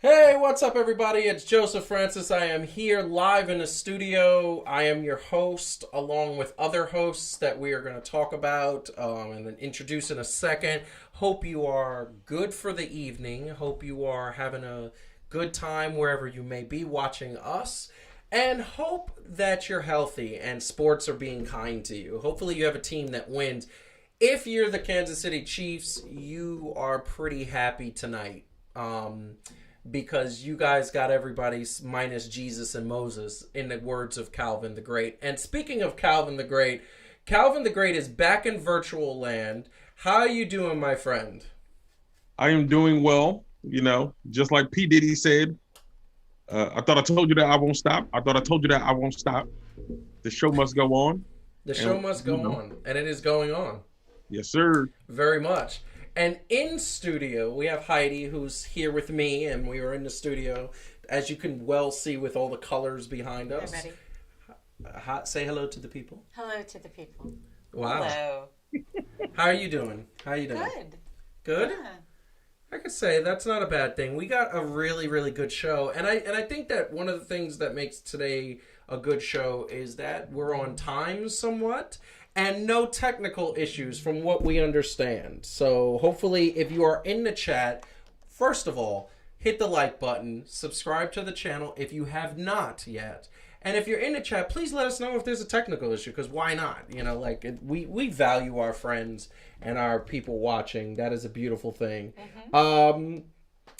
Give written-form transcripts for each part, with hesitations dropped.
Hey, what's up, everybody? It's Joseph Francis. I am here live in the studio. I am your host, along with other hosts that we are going to talk about and then introduce in a second. Hope you are good for the evening. Hope you are having a good time wherever you may be watching us. And hope that you're healthy and sports are being kind to you. Hopefully, you have a team that wins. If you're the Kansas City Chiefs, you are pretty happy tonight. Because you guys got everybody minus Jesus and Moses, in the words of Calvin the Great. And speaking of Calvin the Great is back in virtual land. How are you doing, my friend? I am doing well, just like P. Diddy said. I thought I told you that I won't stop. I thought I told you that I won't stop. The show must go on. The show And, must go on, and it is going on. yes, sir. Very much. And in studio, we have Heidi, who's here with me, and we are in the studio, as you can well see with all the colors behind us. Everybody. Say hello to the people. Hello to the people. Wow. Hello. How are you doing? How are you doing? Good. Good? Yeah. I could say that's not a bad thing. We got a really, really good show, and I think that one of the things that makes today a good show is that we're on time somewhat, and no technical issues from what we understand. So hopefully, if you are in the chat, first of all, hit the like button, subscribe to the channel if you have not yet. And if you're in the chat, please let us know if there's a technical issue, because why not? We value our friends and our people watching. That is a beautiful thing.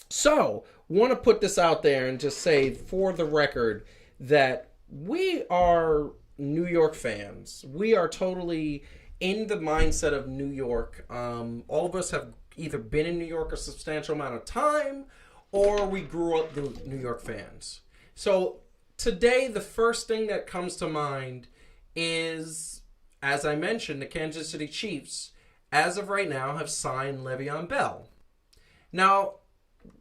So, want to put this out there and just say, for the record, that we are New York fans. We are totally in the mindset of New York. All of us have either been in New York a substantial amount of time, or we grew up the New York fans. So, today, the first thing that comes to mind is, as I mentioned, the Kansas City Chiefs, as of right now, have signed Le'Veon Bell. Now,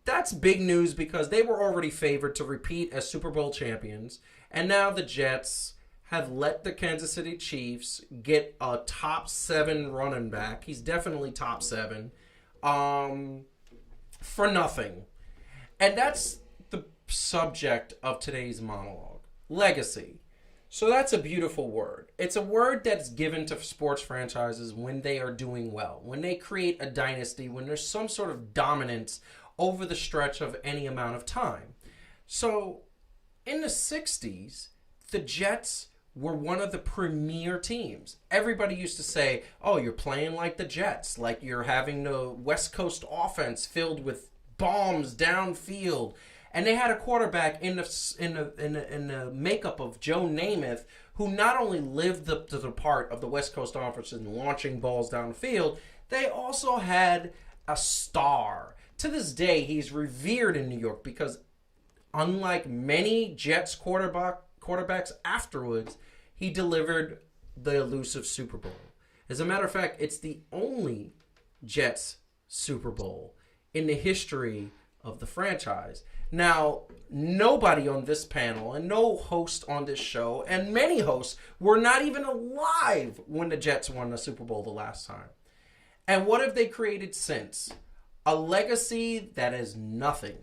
that's big news because they were already favored to repeat as Super Bowl champions, and now the Jets have let the Kansas City Chiefs get a top 7 running back. He's definitely top 7, for nothing. And that's the subject of today's monologue. Legacy. So that's a beautiful word. It's a word that's given to sports franchises when they are doing well, when they create a dynasty, when there's some sort of dominance over the stretch of any amount of time. So in the 60s, the Jets were one of the premier teams. Everybody used to say, oh, you're playing like the Jets, like you're having the West Coast offense filled with bombs downfield. And they had a quarterback in the makeup of Joe Namath, who not only lived the part of the West Coast offense in launching balls downfield, they also had a star. To this day, he's revered in New York because, unlike many Jets quarterbacks afterwards, he delivered the elusive Super Bowl. As a matter of fact, it's the only Jets Super Bowl in the history of the franchise. Now, nobody on this panel and no host on this show and many hosts were not even alive when the Jets won the Super Bowl the last time. And what have they created since? A legacy that is nothing,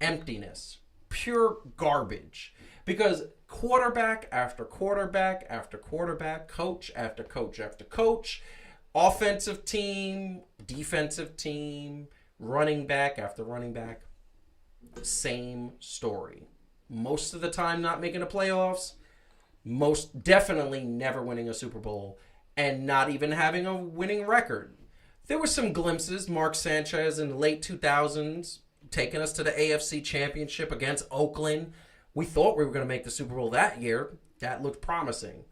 emptiness, pure garbage. Because quarterback after quarterback after quarterback, coach after coach after coach, offensive team, defensive team, running back after running back, same story. Most of the time not making the playoffs, most definitely never winning a Super Bowl, and not even having a winning record. There were some glimpses, Mark Sanchez in the late 2000s, taking us to the AFC Championship against Oakland. We thought we were going to make the Super Bowl that year. That looked promising.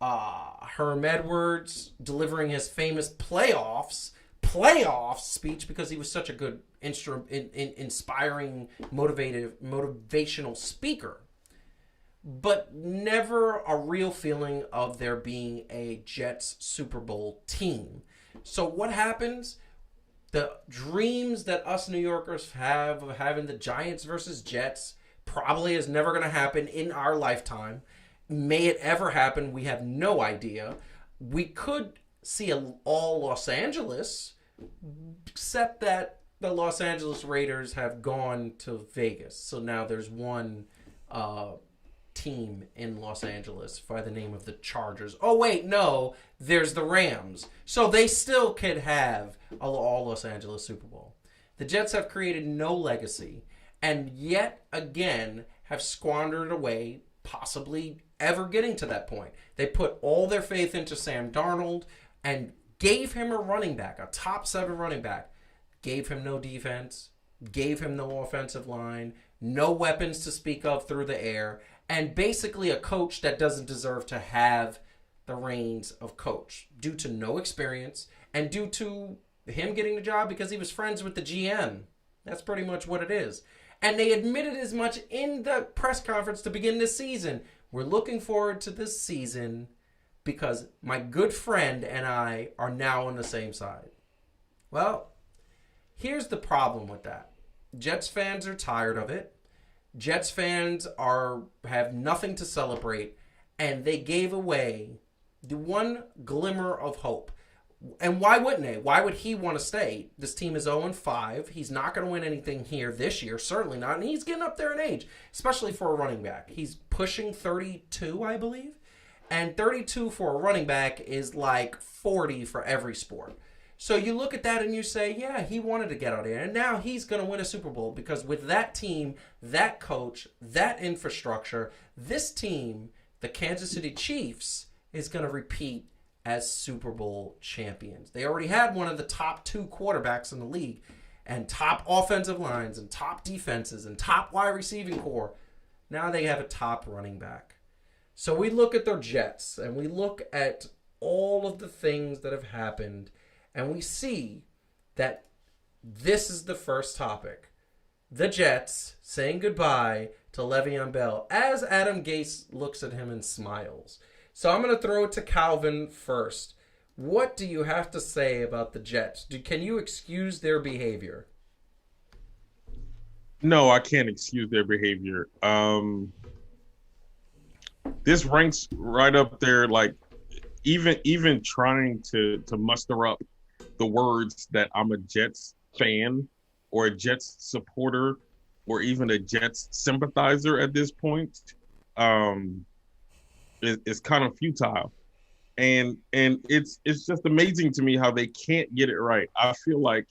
Herm Edwards delivering his famous playoff speech because he was such a good inspiring, motivational speaker. But never a real feeling of there being a Jets Super Bowl team. So what happens? The dreams that us New Yorkers have of having the Giants versus Jets probably is never going to happen in our lifetime. May it ever happen? We have no idea. We could see all Los Angeles, except that the Los Angeles Raiders have gone to Vegas. So now there's one team in Los Angeles by the name of the Chargers. Oh, wait, no. There's the Rams. So they still could have a all Los Angeles Super Bowl. The Jets have created no legacy and yet again have squandered away possibly ever getting to that point. They put all their faith into Sam Darnold and gave him a running back, a top 7 running back. Gave him no defense, gave him no offensive line, no weapons to speak of through the air, and basically a coach that doesn't deserve to have the reins of coach due to no experience and due to him getting the job because he was friends with the GM. That's pretty much what it is. And they admitted as much in the press conference to begin this season. We're looking forward to this season because my good friend and I are now on the same side. Well, here's the problem with that. Jets fans are tired of it. Jets fans have nothing to celebrate, and they gave away the one glimmer of hope. And why wouldn't they? Why would he want to stay? This team is 0-5. He's not going to win anything here this year, certainly not. And he's getting up there in age, especially for a running back. He's pushing 32, I believe. And 32 for a running back is like 40 for every sport. So you look at that and you say, yeah, he wanted to get out there. And now he's going to win a Super Bowl because with that team, that coach, that infrastructure, this team, the Kansas City Chiefs, is going to repeat as Super Bowl champions. They already had one of the top 2 quarterbacks in the league and top offensive lines and top defenses and top wide receiving core. Now they have a top running back. So we look at their Jets and we look at all of the things that have happened. And we see that this is the first topic. The Jets saying goodbye to Le'Veon Bell as Adam Gase looks at him and smiles. So I'm going to throw it to Calvin first. What do you have to say about the Jets? Can you excuse their behavior? No, I can't excuse their behavior. This ranks right up there, like even trying to muster up the words that I'm a Jets fan or a Jets supporter or even a Jets sympathizer at this point is kind of futile. And it's just amazing to me how they can't get it right. I feel like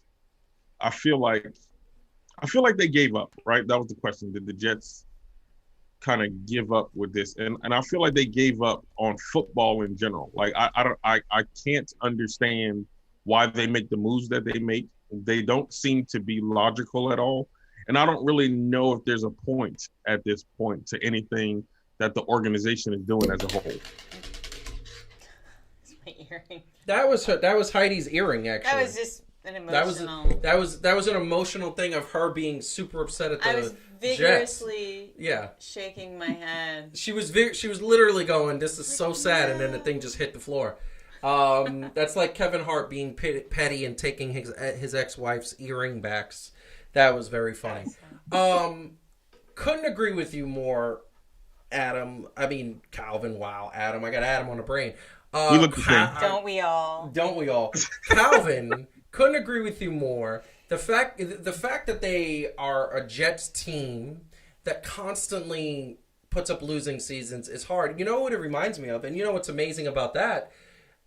they gave up, right? That was the question. Did the Jets kind of give up with this? And I feel like they gave up on football in general. Like I can't understand why they make the moves that they make. They don't seem to be logical at all. And I don't really know if there's a point at this point to anything that the organization is doing as a whole. It's my earring. That was Heidi's earring, actually. That was just an emotional. That was an emotional thing of her being super upset at the I was vigorously shaking my head. She was literally going, "This is so sad," and then the thing just hit the floor. That's like Kevin Hart being petty and taking his ex-wife's earring backs. That was very funny. Couldn't agree with you more, Adam. I mean, Calvin. Wow, Adam. I got Adam on the brain. We look the same. Don't we all? Don't we all? Calvin, couldn't agree with you more. The fact that they are a Jets team that constantly puts up losing seasons is hard. You know what it reminds me of, and you know what's amazing about that?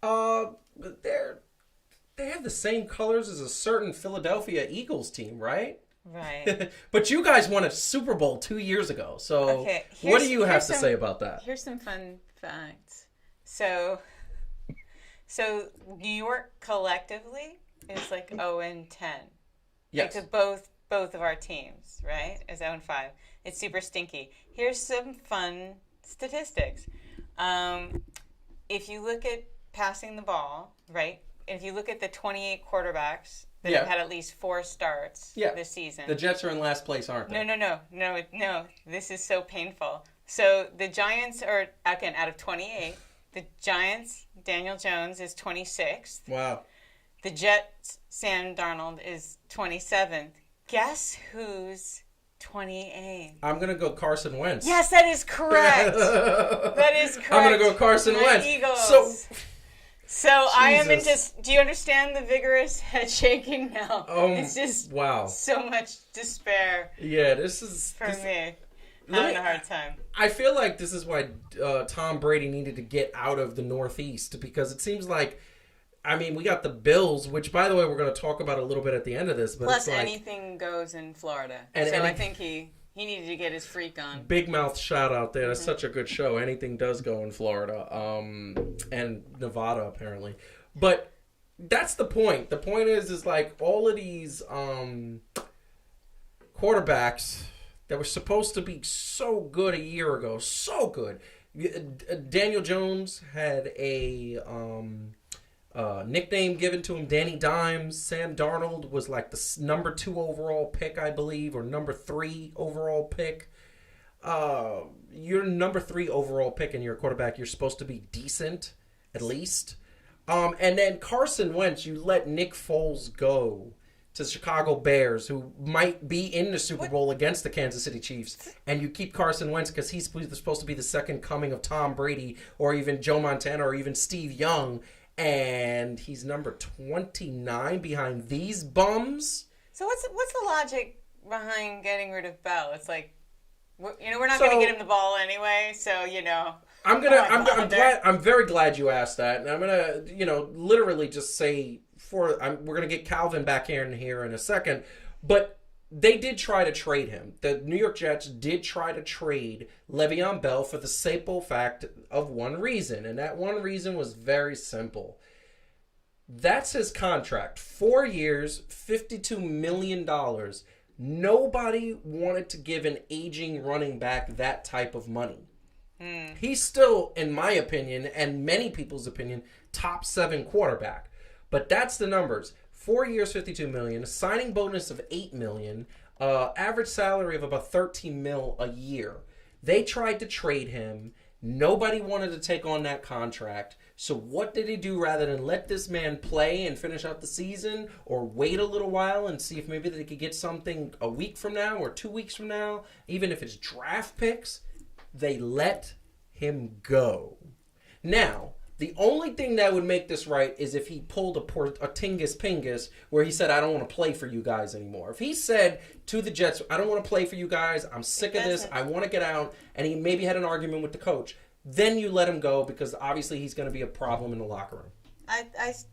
They have the same colors as a certain Philadelphia Eagles team, right? Right. But you guys won a Super Bowl 2 years ago. So what do you have to say about that? Here's some fun facts. So New York collectively is like 0-10. Yes. Like both of our teams, right? Is 0-5. It's super stinky. Here's some fun statistics. If you look at passing the ball, right? If you look at the 28 quarterbacks that have had at least 4 starts this season. The Jets are in last place, aren't they? No. This is so painful. So the Giants are, again, out of 28. The Giants, Daniel Jones, is 26th. Wow. The Jets, Sam Darnold, is 27th. Guess who's 28th? I'm going to go Carson Wentz. Yes, that is correct. That is correct. I'm going to go Carson Wentz. Eagles. So So I am in Jesus. just. Do you understand the vigorous head shaking now? It's just Wow. so much despair Yeah, this is for this, me. let Having me- a hard time. I feel like this is why Tom Brady needed to get out of the Northeast, because it seems like, I mean, we got the Bills, which, by the way, we're going to talk about a little bit at the end of this. But Plus, it's like, anything goes in Florida. And so I any- think he needed to get his freak on. big mouth shout out there. That's such a good show. Anything does go in Florida, and Nevada apparently. But that's the point. The point is like all of these quarterbacks that were supposed to be so good a year ago, so good. Daniel Jones had a nickname given to him, Danny Dimes. Sam Darnold was like the number 2 overall pick, I believe, or number 3 overall pick. You're number 3 overall pick and you're a quarterback. You're supposed to be decent, at least. And then Carson Wentz, you let Nick Foles go to the Chicago Bears, who might be in the Super Bowl against the Kansas City Chiefs, and you keep Carson Wentz because he's supposed to be the second coming of Tom Brady, or even Joe Montana, or even Steve Young, and he's number 29 behind these bums. So what's the logic behind getting rid of Bell? It's like, we're not going to get him the ball anyway, so I'm very glad you asked that, and I'm gonna literally just say we're gonna get Calvin back here in a second, but they did try to trade him. The New York Jets did try to trade Le'Veon Bell for the simple fact of one reason, and that one reason was very simple. That's his contract. 4 years, $52 million. Nobody wanted to give an aging running back that type of money. He's still, in my opinion, and many people's opinion, top 7 quarterback. But that's the numbers. 4 years, $52 million, signing bonus of $8 million, average salary of about $13 million a year. They tried to trade him. Nobody wanted to take on that contract. So what did he do rather than let this man play and finish out the season, or wait a little while and see if maybe they could get something a week from now or 2 weeks from now, even if it's draft picks? They let him go. Now, the only thing that would make this right is if he pulled a Tingus Pingus where he said, I don't want to play for you guys anymore. If he said to the Jets, I don't want to play for you guys, I'm sick of this, I want to get out, and he maybe had an argument with the coach, then you let him go, because obviously he's going to be a problem in the locker room. I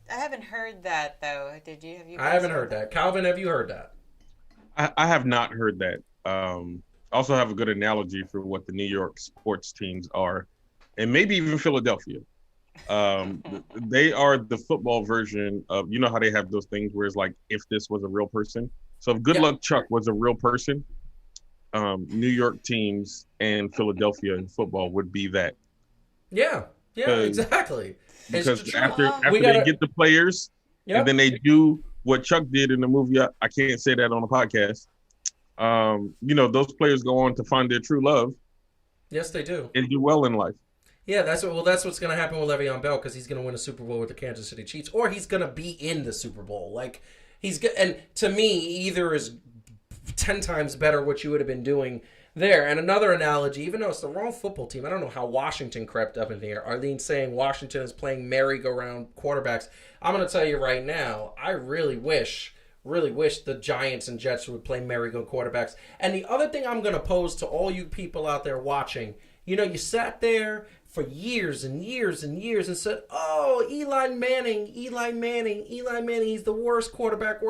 haven't heard that, though. Did you? I haven't heard that. Calvin, have you heard that? I have not heard that. Also have a good analogy for what the New York sports teams are, and maybe even Philadelphia. They are the football version of, how they have those things where it's like, if this was a real person. So if Good Luck Chuck was a real person, New York teams and Philadelphia in football would be that. Yeah, exactly. Because after they get the players, and then they do what Chuck did in the movie, I can't say that on a podcast. Those players go on to find their true love. Yes, they do. And do well in life. Yeah, that's what's going to happen with Le'Veon Bell, because he's going to win a Super Bowl with the Kansas City Chiefs, or he's going to be in the Super Bowl. Like, and to me, either is 10 times better what you would have been doing there. And another analogy, even though it's the wrong football team, I don't know how Washington crept up in here. Arlene saying Washington is playing merry-go-round quarterbacks. I'm going to tell you right now, I really wish the Giants and Jets would play merry-go quarterbacks. And the other thing I'm going to pose to all you people out there watching, you sat there for years and years and years and said, oh, Eli Manning, he's the worst quarterback.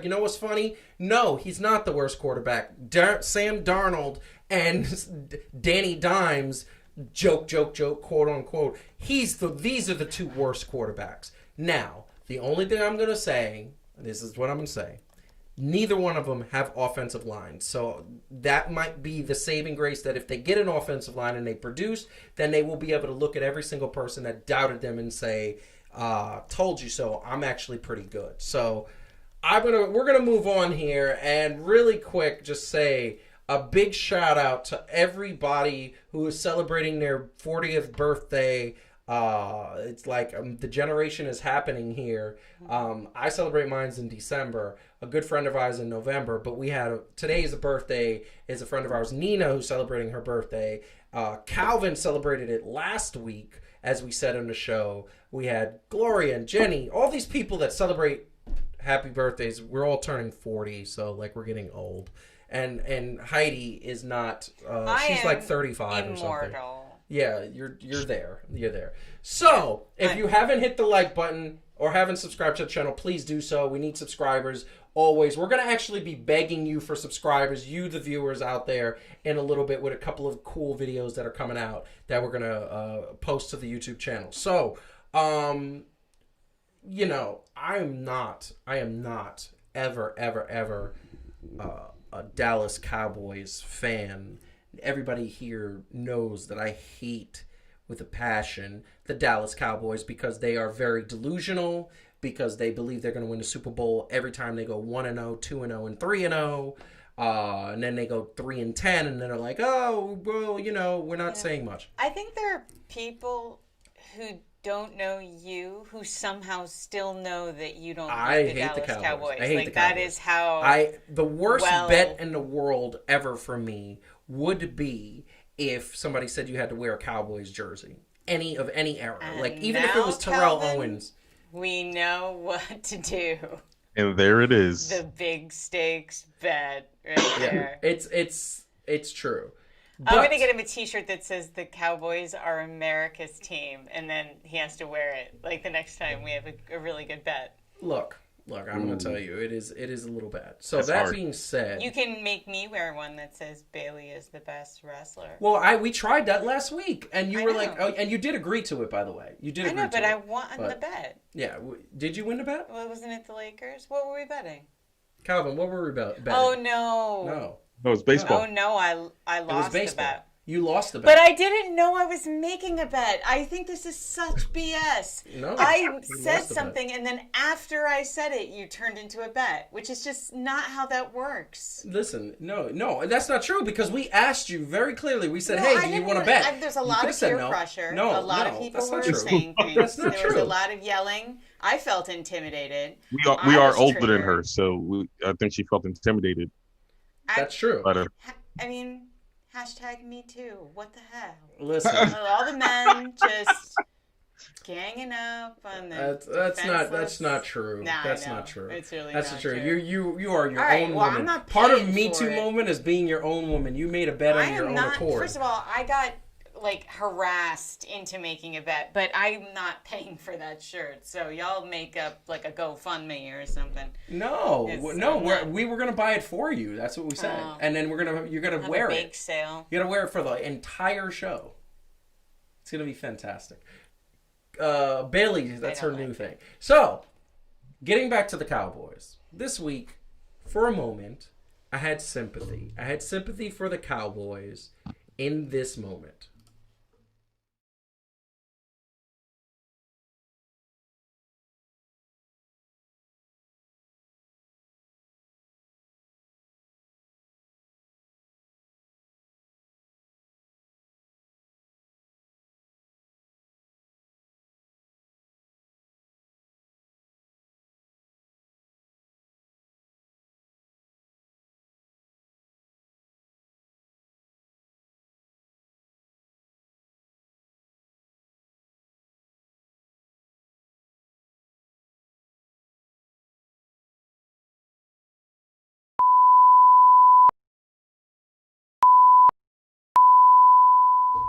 You know what's funny? No, he's not the worst quarterback. Sam Darnold and Danny Dimes, joke, quote unquote, these are the 2 worst quarterbacks. Now, the only thing I'm going to say, this is what I'm going to say, neither one of them have offensive lines. So that might be the saving grace, that if they get an offensive line and they produce, then they will be able to look at every single person that doubted them and say, told you so, I'm actually pretty good. So we're gonna move on here, and really quick just say a big shout out to everybody who is celebrating their 40th birthday. It's like the generation is happening here. I celebrate mine in December. A good friend of ours in November, but today's a birthday is a friend of ours, Nina, who's celebrating her birthday. Calvin celebrated it last week, as we said on the show, we had Gloria and Jenny, all these people that celebrate happy birthdays. We're all turning 40, so like we're getting old. And Heidi is not. She's like 35 or something. Yeah, you're there. You're there. So if you haven't hit the like button or haven't subscribed to the channel, please do so. We need subscribers always. We're gonna actually be begging you for subscribers, you the viewers out there, in a little bit with a couple of cool videos that are coming out that we're gonna post to the YouTube channel. So, you know, I am not ever a Dallas Cowboys fan. Everybody here knows that I hate with a passion the Dallas Cowboys because they are very delusional, because they believe they're going to win the Super Bowl every time they go 1-0, 2-0, and 3-0. And then they go 3-10, and then they're like, oh, well, you know, we're not saying much. I think there are people who don't know you who somehow still know that you don't like the Dallas Cowboys. I hate like the Cowboys. That is how the worst bet in the world ever for me would be if somebody said you had to wear a Cowboys jersey. Any era. Like even if it was Terrell Owens. We know what to do. And there it is. The big stakes bet right there. It's true. I'm going to get him a t-shirt that says the Cowboys are America's team, and then he has to wear it like the next time we have a really good bet. Look, I'm going to tell you, it is a little bad. So that being said, you can make me wear one that says Bailey is the best wrestler. Well, we tried that last week, and you were like, oh, and you did agree to it, by the way. You did agree to it. I know, but I won the bet. Yeah, did you win the bet? Well, wasn't it the Lakers? What were we betting? Calvin, what were we betting? Oh no. No, it's baseball. Oh no, I lost the bet. You lost the bet. But I didn't know I was making a bet. I think this is such BS. No, I said something, and then after I said it, you turned into a bet, which is just not how that works. Listen, no, that's not true, because we asked you very clearly. We said, hey, do you want to bet? There's a lot of peer pressure. A lot of people were saying things. That's not there was a lot of yelling. I felt intimidated. We are older than her, so I think she felt intimidated. That's true. I mean... Hashtag me too. What the hell? Listen, all the men just ganging up on the. That's not true. Nah, that's not true. It's really that's not true. true. You are your own well, woman. I'm not Part of Me Too moment is being your own woman. You made a bet on your own accord. First of all, I got like harassed into making a bet, but I'm not paying for that shirt. So y'all make up like a GoFundMe or something. No, we were gonna buy it for you. That's what we said, and then you're gonna wear it. Bake sale. You're gonna wear it for the entire show. It's gonna be fantastic. Bailey, that's her new thing. So, getting back to the Cowboys this week, for a moment, I had sympathy. I had sympathy for the Cowboys in this moment.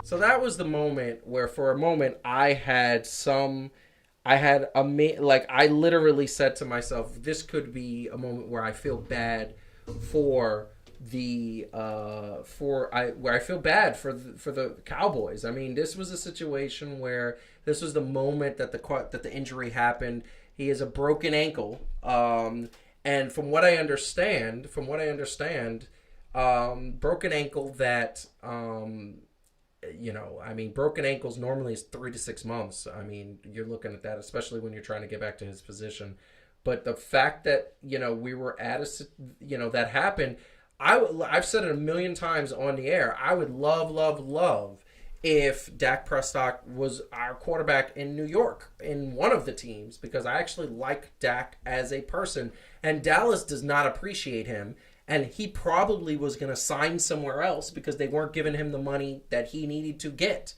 So that was the moment where, for a moment, I literally said to myself, this could be a moment where I feel bad for the Cowboys. I mean, this was a situation where this was the moment that the injury happened. He has a broken ankle, and from what I understand, broken ankle that. Broken ankles normally is 3 to 6 months. I mean, you're looking at that, especially when you're trying to get back to his position. But the fact that, we were at that happened, I've said it a million times on the air. I would love if Dak Prescott was our quarterback in New York, in one of the teams, because I actually like Dak as a person, and Dallas does not appreciate him. And he probably was going to sign somewhere else because they weren't giving him the money that he needed to get.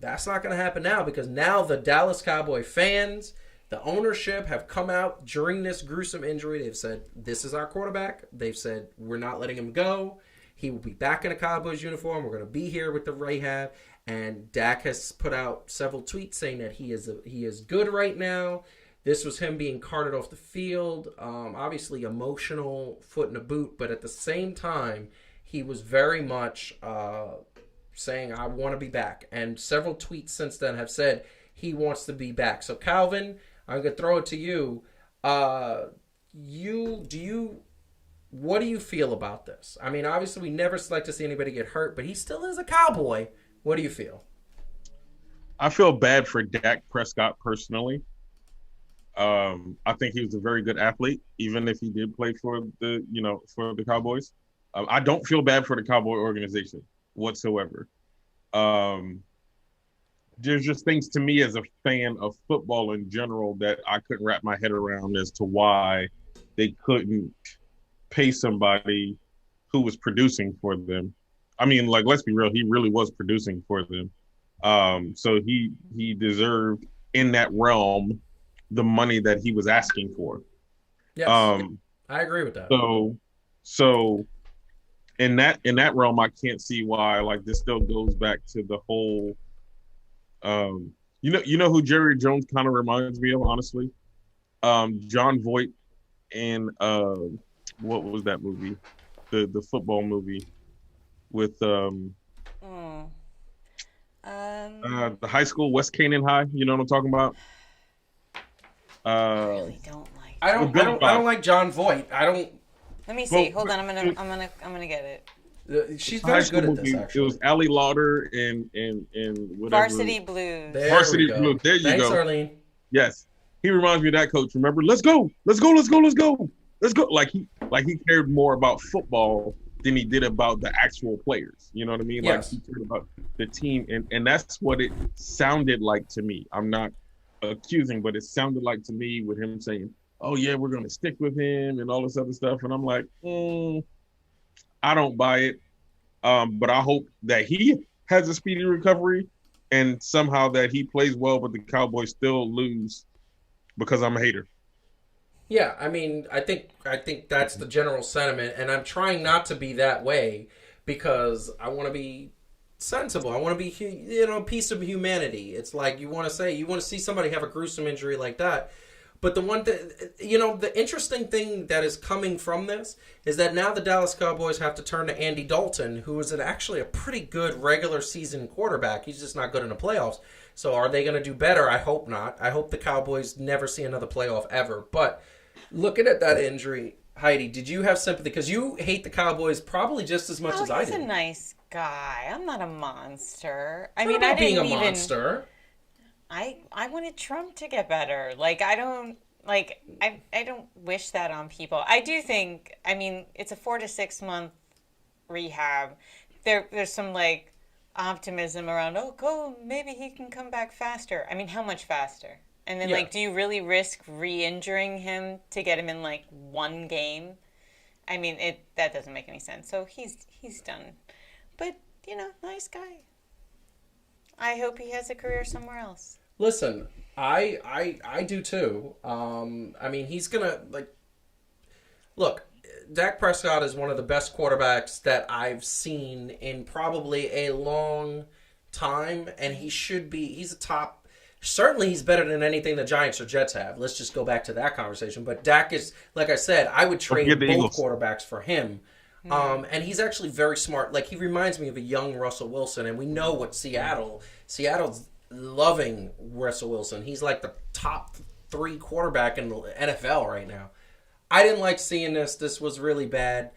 that's not going to happen now because now the Dallas Cowboy fans, the ownership have come out during this gruesome injury. They've said, this is our quarterback. They've said, we're not letting him go. He will be back in a Cowboys uniform. We're going to be here with the rehab. And Dak has put out several tweets saying that he is good right now. This was him being carted off the field. Obviously emotional, foot in a boot. But at the same time, he was very much saying, I want to be back. And several tweets since then have said he wants to be back. So, Calvin, I'm going to throw it to you. What do you feel about this? I mean, obviously, we never like to see anybody get hurt, but he still is a Cowboy. What do you feel? I feel bad for Dak Prescott personally. I think he was a very good athlete, even if he did play for the Cowboys. I don't feel bad for the Cowboy organization whatsoever. There's just things to me as a fan of football in general that I couldn't wrap my head around as to why they couldn't pay somebody who was producing for them. I mean, like, let's be real, he really was producing for them. So he deserved in that realm the money that he was asking for. Yes, I agree with that. So in that realm, I can't see why, like, this still goes back to the whole you know who Jerry Jones kind of reminds me of, honestly? John Voight in what was that movie? The football movie with the high school, West Canaan High. You know what I'm talking about? I really don't like. I don't like John Voight. I don't. Let me see. Hold on. I'm gonna get it. She's very good at this. Actually, it was Ali Lauder and whatever. Varsity Blues. Varsity Blues. There you Thanks, go. Arlene. Yes, he reminds me of that coach. Remember? Let's go. Like he cared more about football than he did about the actual players. You know what I mean? Yes. Like, he cared about the team, and that's what it sounded like to me. I'm not accusing, but it sounded like to me with him saying, "Oh yeah, we're gonna stick with him," and all this other stuff. And I'm like, I don't buy it. But I hope that he has a speedy recovery, and somehow that he plays well, but the Cowboys still lose because I'm a hater. Yeah, I mean, I think that's the general sentiment, and I'm trying not to be that way because I want to be sensible. I want to be, a piece of humanity. It's like you want to see somebody have a gruesome injury like that. But the one thing, the interesting thing that is coming from this is that now the Dallas Cowboys have to turn to Andy Dalton, who is actually a pretty good regular season quarterback. He's just not good in the playoffs. So are they going to do better? I hope not. I hope the Cowboys never see another playoff ever. But looking at that injury, Heidi, did you have sympathy? Because you hate the Cowboys probably just as much as I do. He's a nice guy. I'm not a monster. I didn't being a monster. I wanted Trump to get better. Like, I don't wish that on people. I do think, it's a 4 to 6 month rehab. There's some like optimism around, maybe he can come back faster. I mean, how much faster? And then do you really risk re-injuring him to get him in like one game? I mean, that doesn't make any sense. So he's done. But, nice guy. I hope he has a career somewhere else. Listen, I do too. He's gonna look. Dak Prescott is one of the best quarterbacks that I've seen in probably a long time, and he should be. He's a top. Certainly, he's better than anything the Giants or Jets have. Let's just go back to that conversation. But Dak is, like I said, I would trade both quarterbacks for him. And he's actually very smart. Like, he reminds me of a young Russell Wilson, and we know what Seattle's loving Russell Wilson. He's like the top 3 quarterback in the NFL right now. I didn't like seeing this. This was really bad.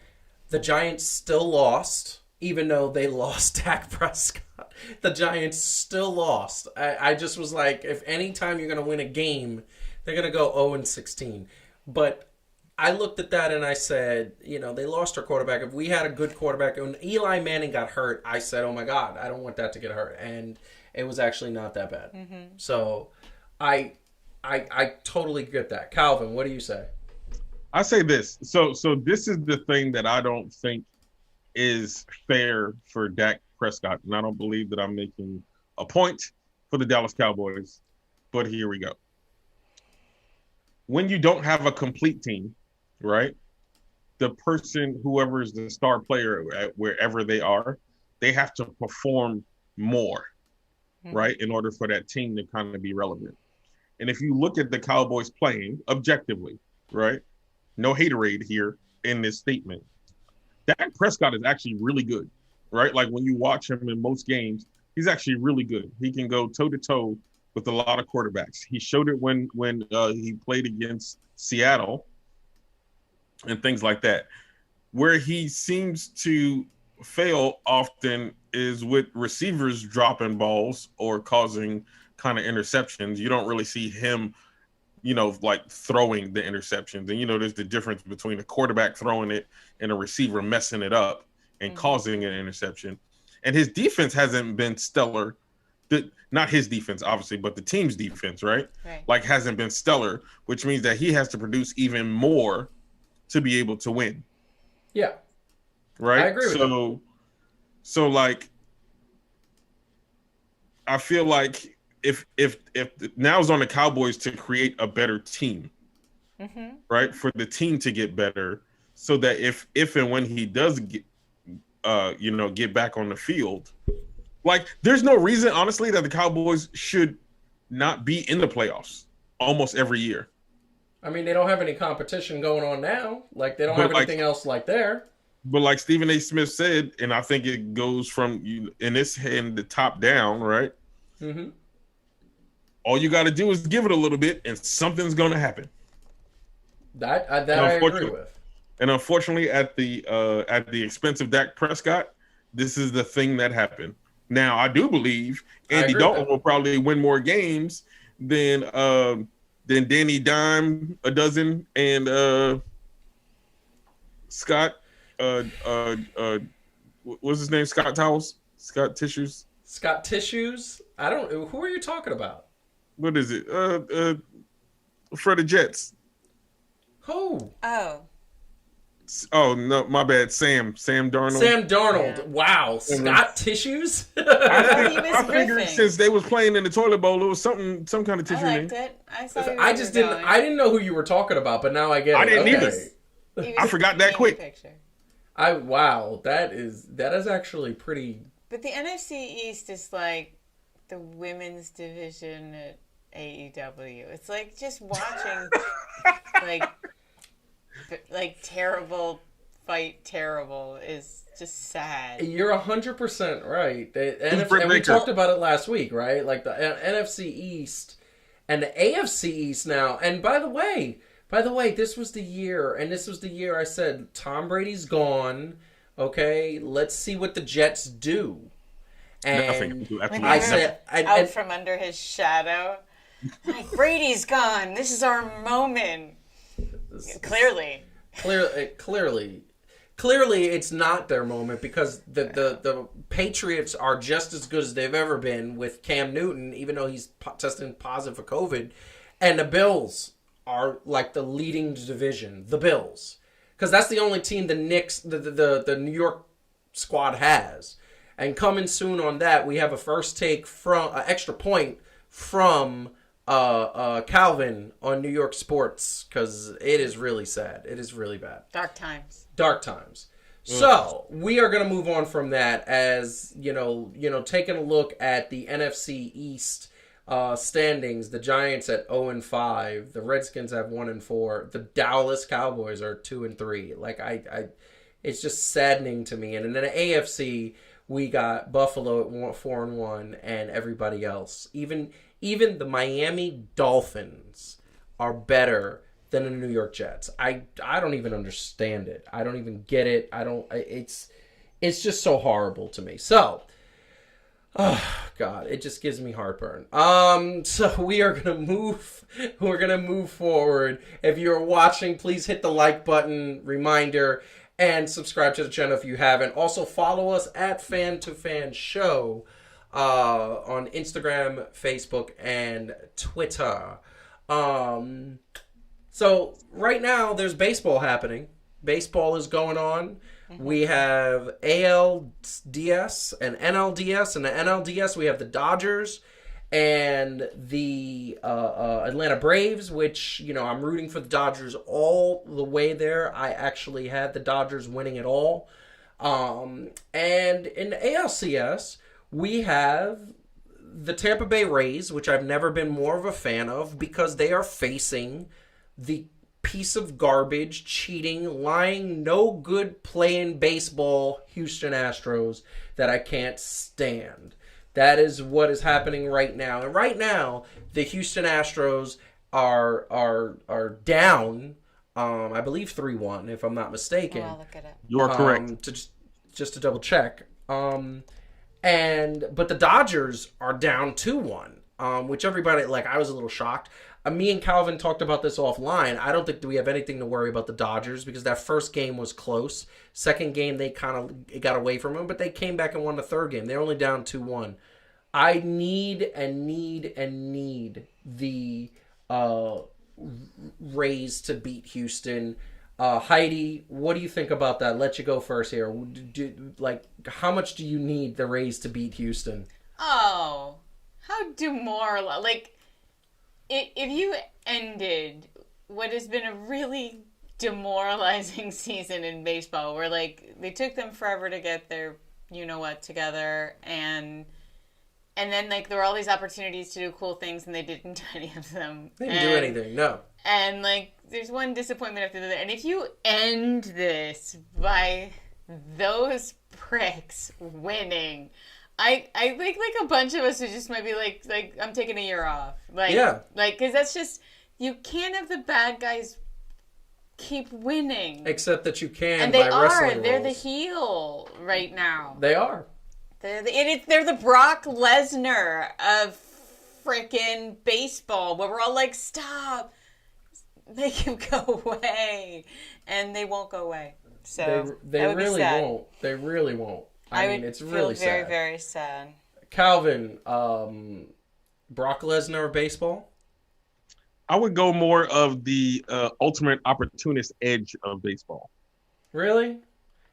The Giants still lost, even though they lost Dak Prescott. The Giants still lost. I just was like, if any time you're going to win a game, they're going to go 0-16. But I looked at that and I said, they lost their quarterback. If we had a good quarterback, when Eli Manning got hurt, I said, oh my God, I don't want that to get hurt. And it was actually not that bad. Mm-hmm. So I totally get that. Calvin, what do you say? I say this. So this is the thing that I don't think is fair for Dak Prescott, and I don't believe that I'm making a point for the Dallas Cowboys, but here we go. When you don't have a complete team, right? The person, whoever is the star player at wherever they are, they have to perform more, right? In order for that team to kind of be relevant. And if you look at the Cowboys playing objectively, right? No haterade here in this statement. Dak Prescott is actually really good, right? Like when you watch him in most games, he's actually really good. He can go toe to toe with a lot of quarterbacks. He showed it when he played against Seattle and things like that. Where he seems to fail often is with receivers dropping balls or causing kind of interceptions. You don't really see him, like throwing the interceptions. And, there's the difference between a quarterback throwing it and a receiver messing it up and causing an interception. And his defense hasn't been stellar. Not his defense, obviously, but the team's defense, right? Like hasn't been stellar, which means that he has to produce even more to be able to win. Yeah. Right? I agree with that. So like, I feel like if now's on the Cowboys to create a better team, right? For the team to get better, so that if and when he does get back on the field, like there's no reason, honestly, that the Cowboys should not be in the playoffs almost every year. I mean, they don't have any competition going on now. Like they don't have anything else like there. But like Stephen A. Smith said, and I think it goes from the top down, right? Mm-hmm. All you got to do is give it a little bit, and something's going to happen. That I agree with. And unfortunately, at the expense of Dak Prescott, this is the thing that happened. Now, I do believe Andy Dalton will probably win more games than Danny Dime a dozen and Scott. What's his name? Scott Towels? Scott Tissues? Scott Tissues? I don't. Who are you talking about? What is it? For the Jets. Who? Oh no, my bad. Sam Darnold. Sam Darnold. Yeah. Wow. Scott Tissues? I figured since they was playing in the toilet bowl, it was some kind of tissue. I liked it. I didn't know who you were talking about, but now I get it. I didn't either. I forgot that quick. Wow. That is actually pretty. But the NFC East is like the women's division at AEW. It's like just watching like terrible fight terrible is just sad. You're 100% right. And we talked about it last week, right? Like the NFC East and the AFC East now. And by the way, this was the year I said Tom Brady's gone. Okay, let's see what the Jets do. And I said, out from under his shadow, like Brady's gone. This is our moment. Clearly, it's not their moment because the Patriots are just as good as they've ever been with Cam Newton, even though he's testing positive for COVID, and the Bills are like the leading division. The Bills, because that's the only team the New York squad has. And coming soon on that, we have a first take from extra point from Calvin on New York sports, because it is really sad. It is really bad. Dark times. So we are going to move on from that as taking a look at the NFC East standings. The Giants at 0-5, the Redskins have 1-4, the Dallas Cowboys are 2-3. Like it's just saddening to me. And in the AFC, we got Buffalo at 4-1, and everybody else. Even the Miami Dolphins are better than the New York Jets. I don't even understand it. I don't even get it. It's just so horrible to me. So, oh God, it just gives me heartburn. So we're gonna move forward. If you're watching, please hit the like button, reminder, and subscribe to the channel if you haven't. Also follow us at Fan to Fan Show on Instagram, Facebook, and Twitter. So right now there's baseball happening. Baseball is going on. We have ALDS and NLDS. And the NLDS, we have the Dodgers and the Atlanta Braves, which, I'm rooting for the Dodgers all the way there. I actually had the Dodgers winning it all. And in the ALCS, we have the Tampa Bay Rays, which I've never been more of a fan of because they are facing the piece of garbage, cheating, lying, no good playing baseball Houston Astros that I can't stand. That is what is happening right now. And right now, the Houston Astros are down, I believe 3-1, if I'm not mistaken. I'll look it up. You are correct. Just to double check. But the Dodgers are down 2-1, which everybody, I was a little shocked. Me and Calvin talked about this offline. I don't think that we have anything to worry about the Dodgers because that first game was close. Second game, they kind of got away from them, but they came back and won the third game. They're only down 2-1. I need the Rays to beat Houston. Heidi, what do you think about that? Let you go first here. How much do you need the Rays to beat Houston? Oh, how demoralizing. If you ended what has been a really demoralizing season in baseball, where they took them forever to get their you-know-what together, and then there were all these opportunities to do cool things, and they didn't do any of them. They didn't do anything, no. And there's one disappointment after the other. And if you end this by those pricks winning, I think a bunch of us would just might be like I'm taking a year off. Because that's just, you can't have the bad guys keep winning. Except that you can and by wrestling they're rules. the heel right now. They are. They're the Brock Lesnar of frickin' baseball, where we're all like, stop, make him go away, and they won't go away. So they really won't. They really won't. I mean, it's really sad. Very, very sad. Calvin, Brock Lesnar of baseball? I would go more of the ultimate opportunist edge of baseball. Really?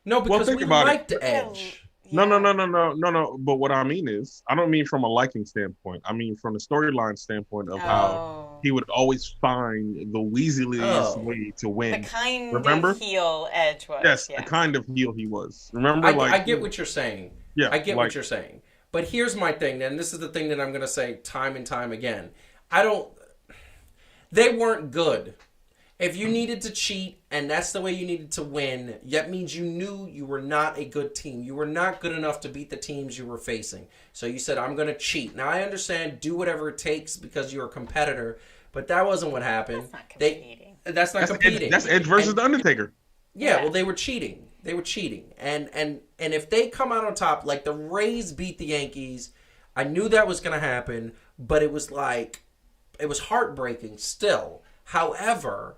No, because we like the edge. Yeah. No. But what I mean is, I don't mean from a liking standpoint. I mean from the storyline standpoint of how he would always find the weaselliest way to win. The kind Remember? Of heel Edge was. Yes, the kind of heel he was. Remember? I get what you're saying. Yeah, I get what you're saying. But here's my thing, and this is the thing that I'm going to say time and time again. They weren't good. If you needed to cheat and that's the way you needed to win, that means you knew you were not a good team. You were not good enough to beat the teams you were facing. So you said, I'm going to cheat. Now, I understand, do whatever it takes because you're a competitor, but that wasn't what happened. That's not competing. That's not competing. That's Edge versus The Undertaker. Yeah, well, they were cheating. And if they come out on top, like the Rays beat the Yankees, I knew that was going to happen, but it was heartbreaking still. However,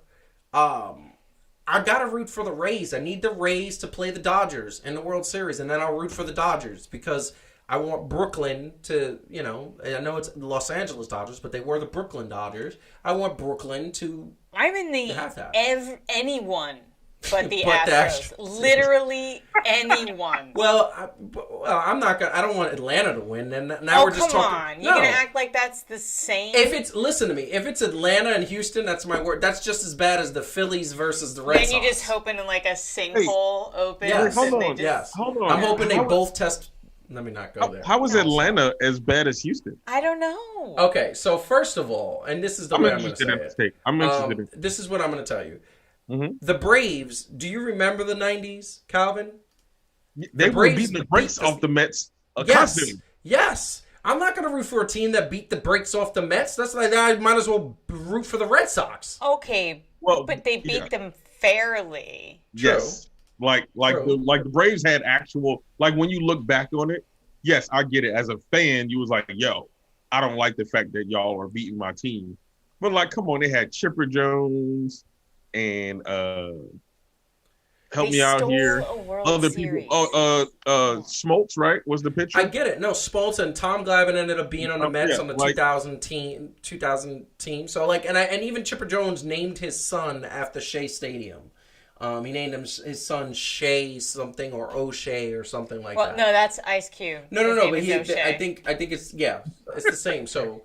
I gotta root for the Rays. I need the Rays to play the Dodgers in the World Series, and then I'll root for the Dodgers because I want Brooklyn to, I know it's the Los Angeles Dodgers, but they were the Brooklyn Dodgers. I want Brooklyn to I'm in the have that. Anyone but the But the Astros. Astros. Literally anyone. Well, I'm not gonna. I don't want Atlanta to win. And now we're just come talking. on. You're going to act like that's the same? Listen to me. If it's Atlanta and Houston, that's my word. That's just as bad as the Phillies versus the Red Sox. Then you're just hoping a sinkhole opens. Yes. Hold and on. Yes. Hold on. I'm hoping they both test. Let me not go there. How is Atlanta as bad as Houston? I don't know. Okay, so first of all, and this is the way I'm going to say it. I'm interested in this is what I'm going to tell you. Mm-hmm. The Braves, do you remember the 90s, Calvin? They were beating the brakes off the Mets constantly. Yes. I'm not going to root for a team that beat the brakes off the Mets. That's like I might as well root for the Red Sox. Okay, but they beat them fairly. Yes. Like the Braves had actual, when you look back on it, yes, I get it. As a fan, you was like, yo, I don't like the fact that y'all are beating my team. But come on, they had Chipper Jones and help me out here. Other Series. people. Smoltz, right? Was the pitcher? I get it. No, Smoltz and Tom Glavine ended up being on the Mets on the 2000 team. So and even Chipper Jones named his son after Shea Stadium. He named his son Shay something or O'Shea or something like Well, that. no, that's Ice Cube. No. But I think it's it's the same. So,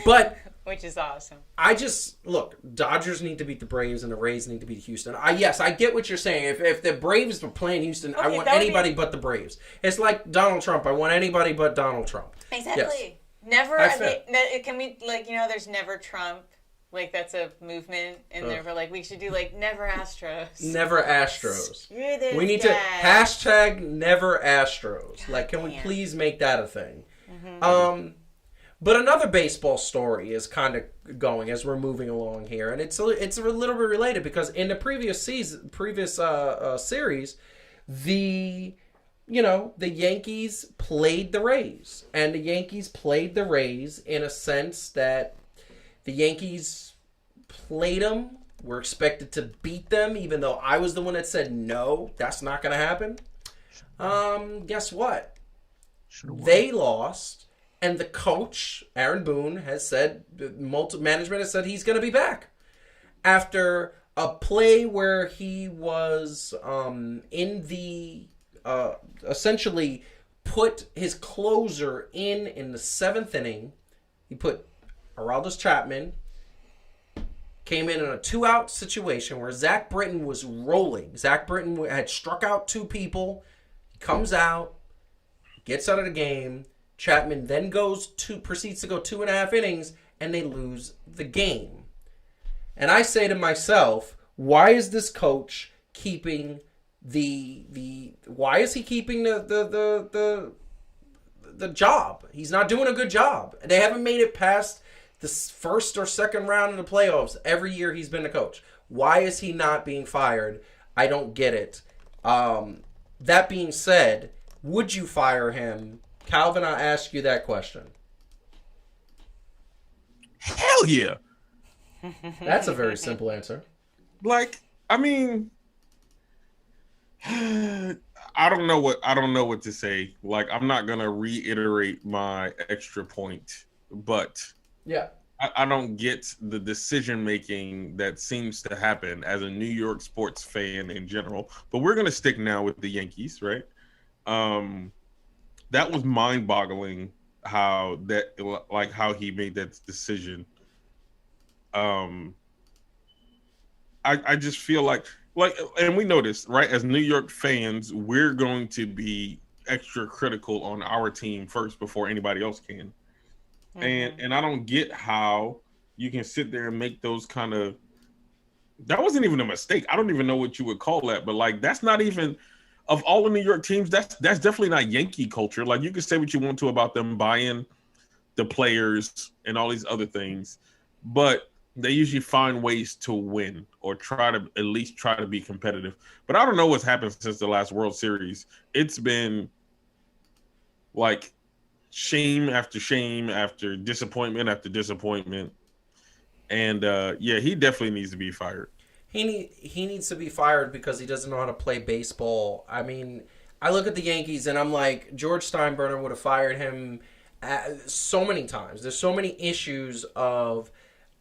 but which is awesome. I just look. Dodgers need to beat the Braves, and the Rays need to beat Houston. Yes, I get what you're saying. If the Braves were playing Houston, I want anybody but the Braves. It's like Donald Trump. I want anybody but Donald Trump. Exactly. Yes. Never. Can we there's never Trump. Like, that's a movement, and they're like, we should do, like, never Astros. Never Astros. Screw this We need guy. to hashtag never Astros. God like, can we damn. please make that a thing? Mm-hmm. But another baseball story is kind of going as we're moving along here, and it's a little bit related because in the previous series, the Yankees played the Rays, and the Yankees played the Rays in a sense that the Yankees played them, were expected to beat them, even though I was the one that said, no, that's not going to happen. Guess what? They lost, and the coach, Aaron Boone, has said, management has said he's going to be back. After a play where he was in the, essentially put his closer in the 7th inning, he put Aroldis Chapman, came in a 2-out situation where Zach Britton was rolling. Zach Britton had struck out 2 people. He comes out, gets out of the game. Chapman then proceeds to go 2.5 innings, and they lose the game. And I say to myself, why is this coach keeping why is he keeping the job? He's not doing a good job. They haven't made it past the first or second round of the playoffs every year he's been the coach. Why is he not being fired? I don't get it. That being said, would you fire him? Calvin, I ask you that question. Hell yeah. That's a very simple answer. Like, I mean, I don't know what to say. Like, I'm not gonna reiterate my extra point, but yeah, I don't get the decision making that seems to happen as a New York sports fan in general. But we're gonna stick now with the Yankees, right? That was mind-boggling how he made that decision. I just feel like, and we know this, right? As New York fans, we're going to be extra critical on our team first before anybody else can. Mm-hmm. And I don't get how you can sit there and make those kind of. That wasn't even a mistake. I don't even know what you would call that, but like that's not even of all the New York teams. That's definitely not Yankee culture. Like you can say what you want to about them buying the players and all these other things, but they usually find ways to win or at least try to be competitive. But I don't know what's happened since the last World Series. It's been like shame after shame after disappointment after disappointment. And he definitely needs to be fired. He needs to be fired because he doesn't know how to play baseball. I mean, I look at the Yankees and I'm like, George Steinbrenner would have fired him so many times. There's so many issues of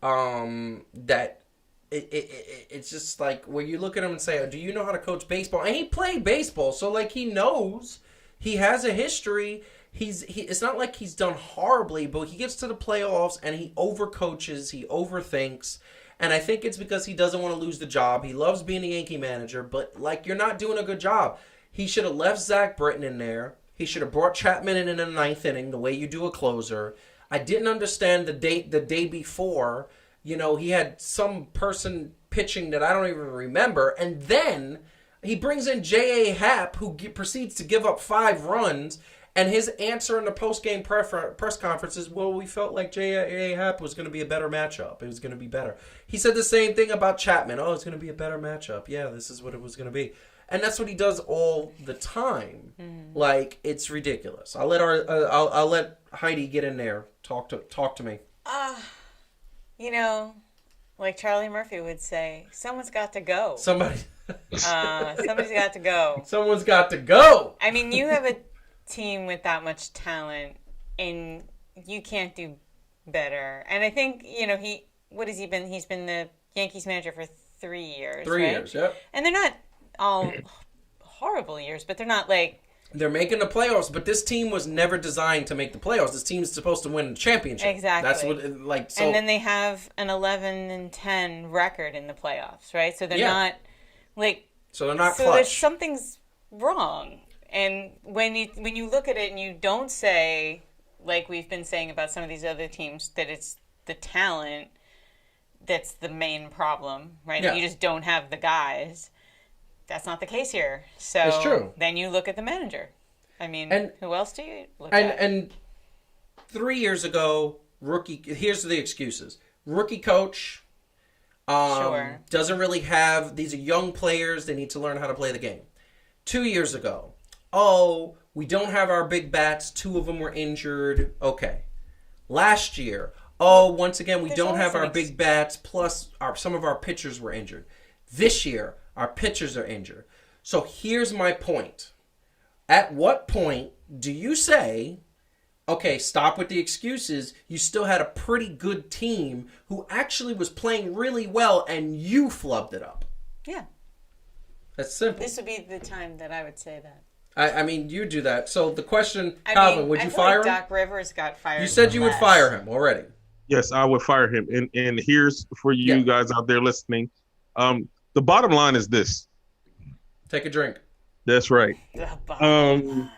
that it's just like where you look at him and say, do you know how to coach baseball? And he played baseball, so like he knows, he has a history. It's not like he's done horribly, but he gets to the playoffs and he overcoaches, he overthinks, and I think it's because he doesn't want to lose the job. He loves being a Yankee manager, but like you're not doing a good job. He should have left Zach Britton in there. He should have brought Chapman in the 9th inning the way you do a closer. I didn't understand the day before. You know, he had some person pitching that I don't even remember, and then he brings in J.A. Happ, who proceeds to give up 5 runs, and his answer in the post-game press conference is, well, we felt like J.A. Happ was going to be a better matchup. It was going to be better. He said the same thing about Chapman. Oh, it's going to be a better matchup. Yeah, this is what it was going to be. And that's what he does all the time. Mm-hmm. Like, it's ridiculous. I'll let Heidi get in there. Talk to me. You know, like Charlie Murphy would say, someone's got to go. Somebody's got to go. Someone's got to go. I mean, you have a team with that much talent, and you can't do better. And I think, you know, he's been the Yankees manager for 3 years. 3 right? years, yep. And they're not all horrible years, but they're not like... They're making the playoffs, but this team was never designed to make the playoffs. This team's supposed to win the championship. Exactly. That's what, like, so. And then they have an 11-10 record in the playoffs, right? So they're not, like... So they're not so clutch. There's something's wrong. And when you look at it and you don't say, like we've been saying about some of these other teams, that it's the talent that's the main problem, right? Yeah. You just don't have the guys. That's not the case here. So It's true. Then you look at the manager. I mean, And- who else do you look at? And 3 years ago, here's the excuses. Rookie coach Sure. doesn't really have, these are young players, they need to learn how to play the game. 2 years ago, we don't have our big bats, 2 of them were injured. Okay. Last year, once again, we There's don't have always our big bats, plus some of our pitchers were injured. This year, our pitchers are injured. So here's my point. At what point do you say, okay, stop with the excuses. You still had a pretty good team who actually was playing really well and you flubbed it up? Yeah. That's simple. This would be the time that I would say that. I mean, you do that. So the question, Calvin, would you fire him? Doc Rivers got fired. You said you would less. fire him already. Yes, I would fire him. And here's for you guys out there listening. The bottom line is this. Take a drink. That's right. The bottom line.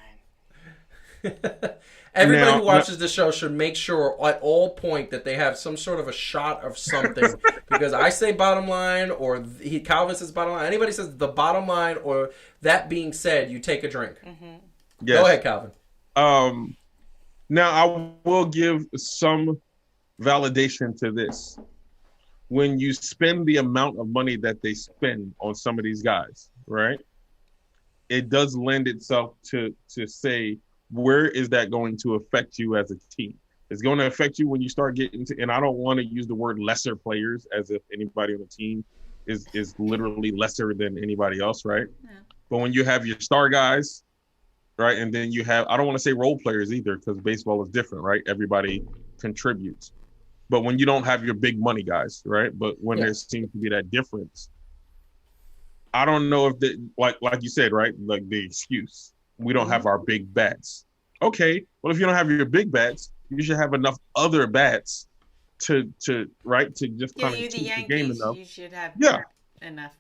Everybody who watches this show should make sure at all point that they have some sort of a shot of something. Because I say bottom line, or Calvin says bottom line. Anybody says the bottom line, or that being said, you take a drink. Mm-hmm. Yes. Go ahead, Calvin. Now, I will give some validation to this. When you spend the amount of money that they spend on some of these guys, right? It does lend itself to say, where is that going to affect you as a team? It's going to affect you when you start getting to, and I don't want to use the word lesser players as if anybody on the team is literally lesser than anybody else, right? Yeah. But when you have your star guys, right, and then you have, I don't want to say role players either because baseball is different, right? Everybody contributes. But when you don't have your big money guys, right? But when there seems to be that difference, I don't know if like you said, right? Like the excuse, we don't have our big bats. Okay, well, if you don't have your big bats, you should have enough other bats to just kind of tweak the game enough. You should have enough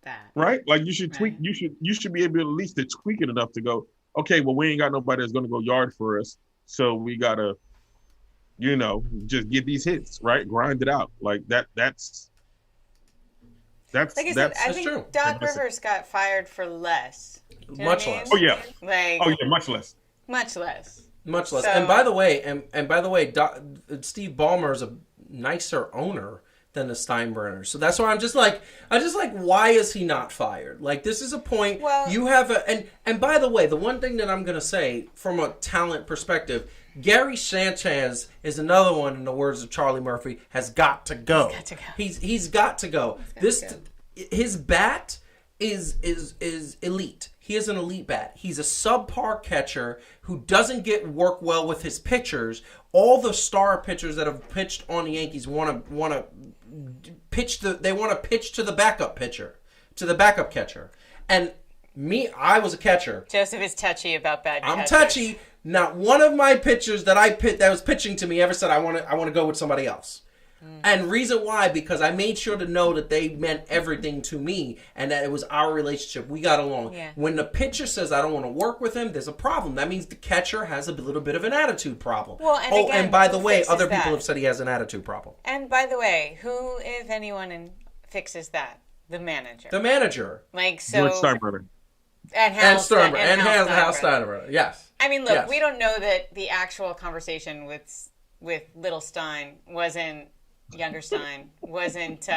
bats. Right? Like you should tweak. You should be able at least to tweak it enough to go, okay, well, we ain't got nobody that's going to go yard for us, so we gotta, just get these hits, right? Grind it out like that. That's like I said, I think true. Doc Rivers got fired for less. Much less. Oh yeah. Much less. Much less. So, And by the way, Steve Ballmer is a nicer owner than the Steinbrenner. So that's why I'm just like, why is he not fired? Like, this is a point. Well, you have and by the way, the one thing that I'm gonna say from a talent perspective, Gary Sanchez is another one. In the words of Charlie Murphy, has got to go. He's got to go. His bat is elite. He is an elite bat. He's a subpar catcher who doesn't work well with his pitchers. All the star pitchers that have pitched on the Yankees want to pitch to the backup pitcher, to the backup catcher. And I was a catcher. Joseph is touchy about bad catchers. I'm touchy. Not one of my pitchers that was pitching to me ever said I want to go with somebody else. And reason why, because I made sure to know that they meant everything to me and that it was our relationship. We got along. Yeah. When the pitcher says I don't want to work with him, there's a problem. That means the catcher has a little bit of an attitude problem. Well, and again, and by the way, other people have said he has an attitude problem. And by the way, who, if anyone, fixes that? The manager. The manager. Like, so... George Steinbrenner. And Hal Steinbrenner. Yes. I mean, look, we don't know that the actual conversation with Little Stein wasn't... Younger Stein wasn't,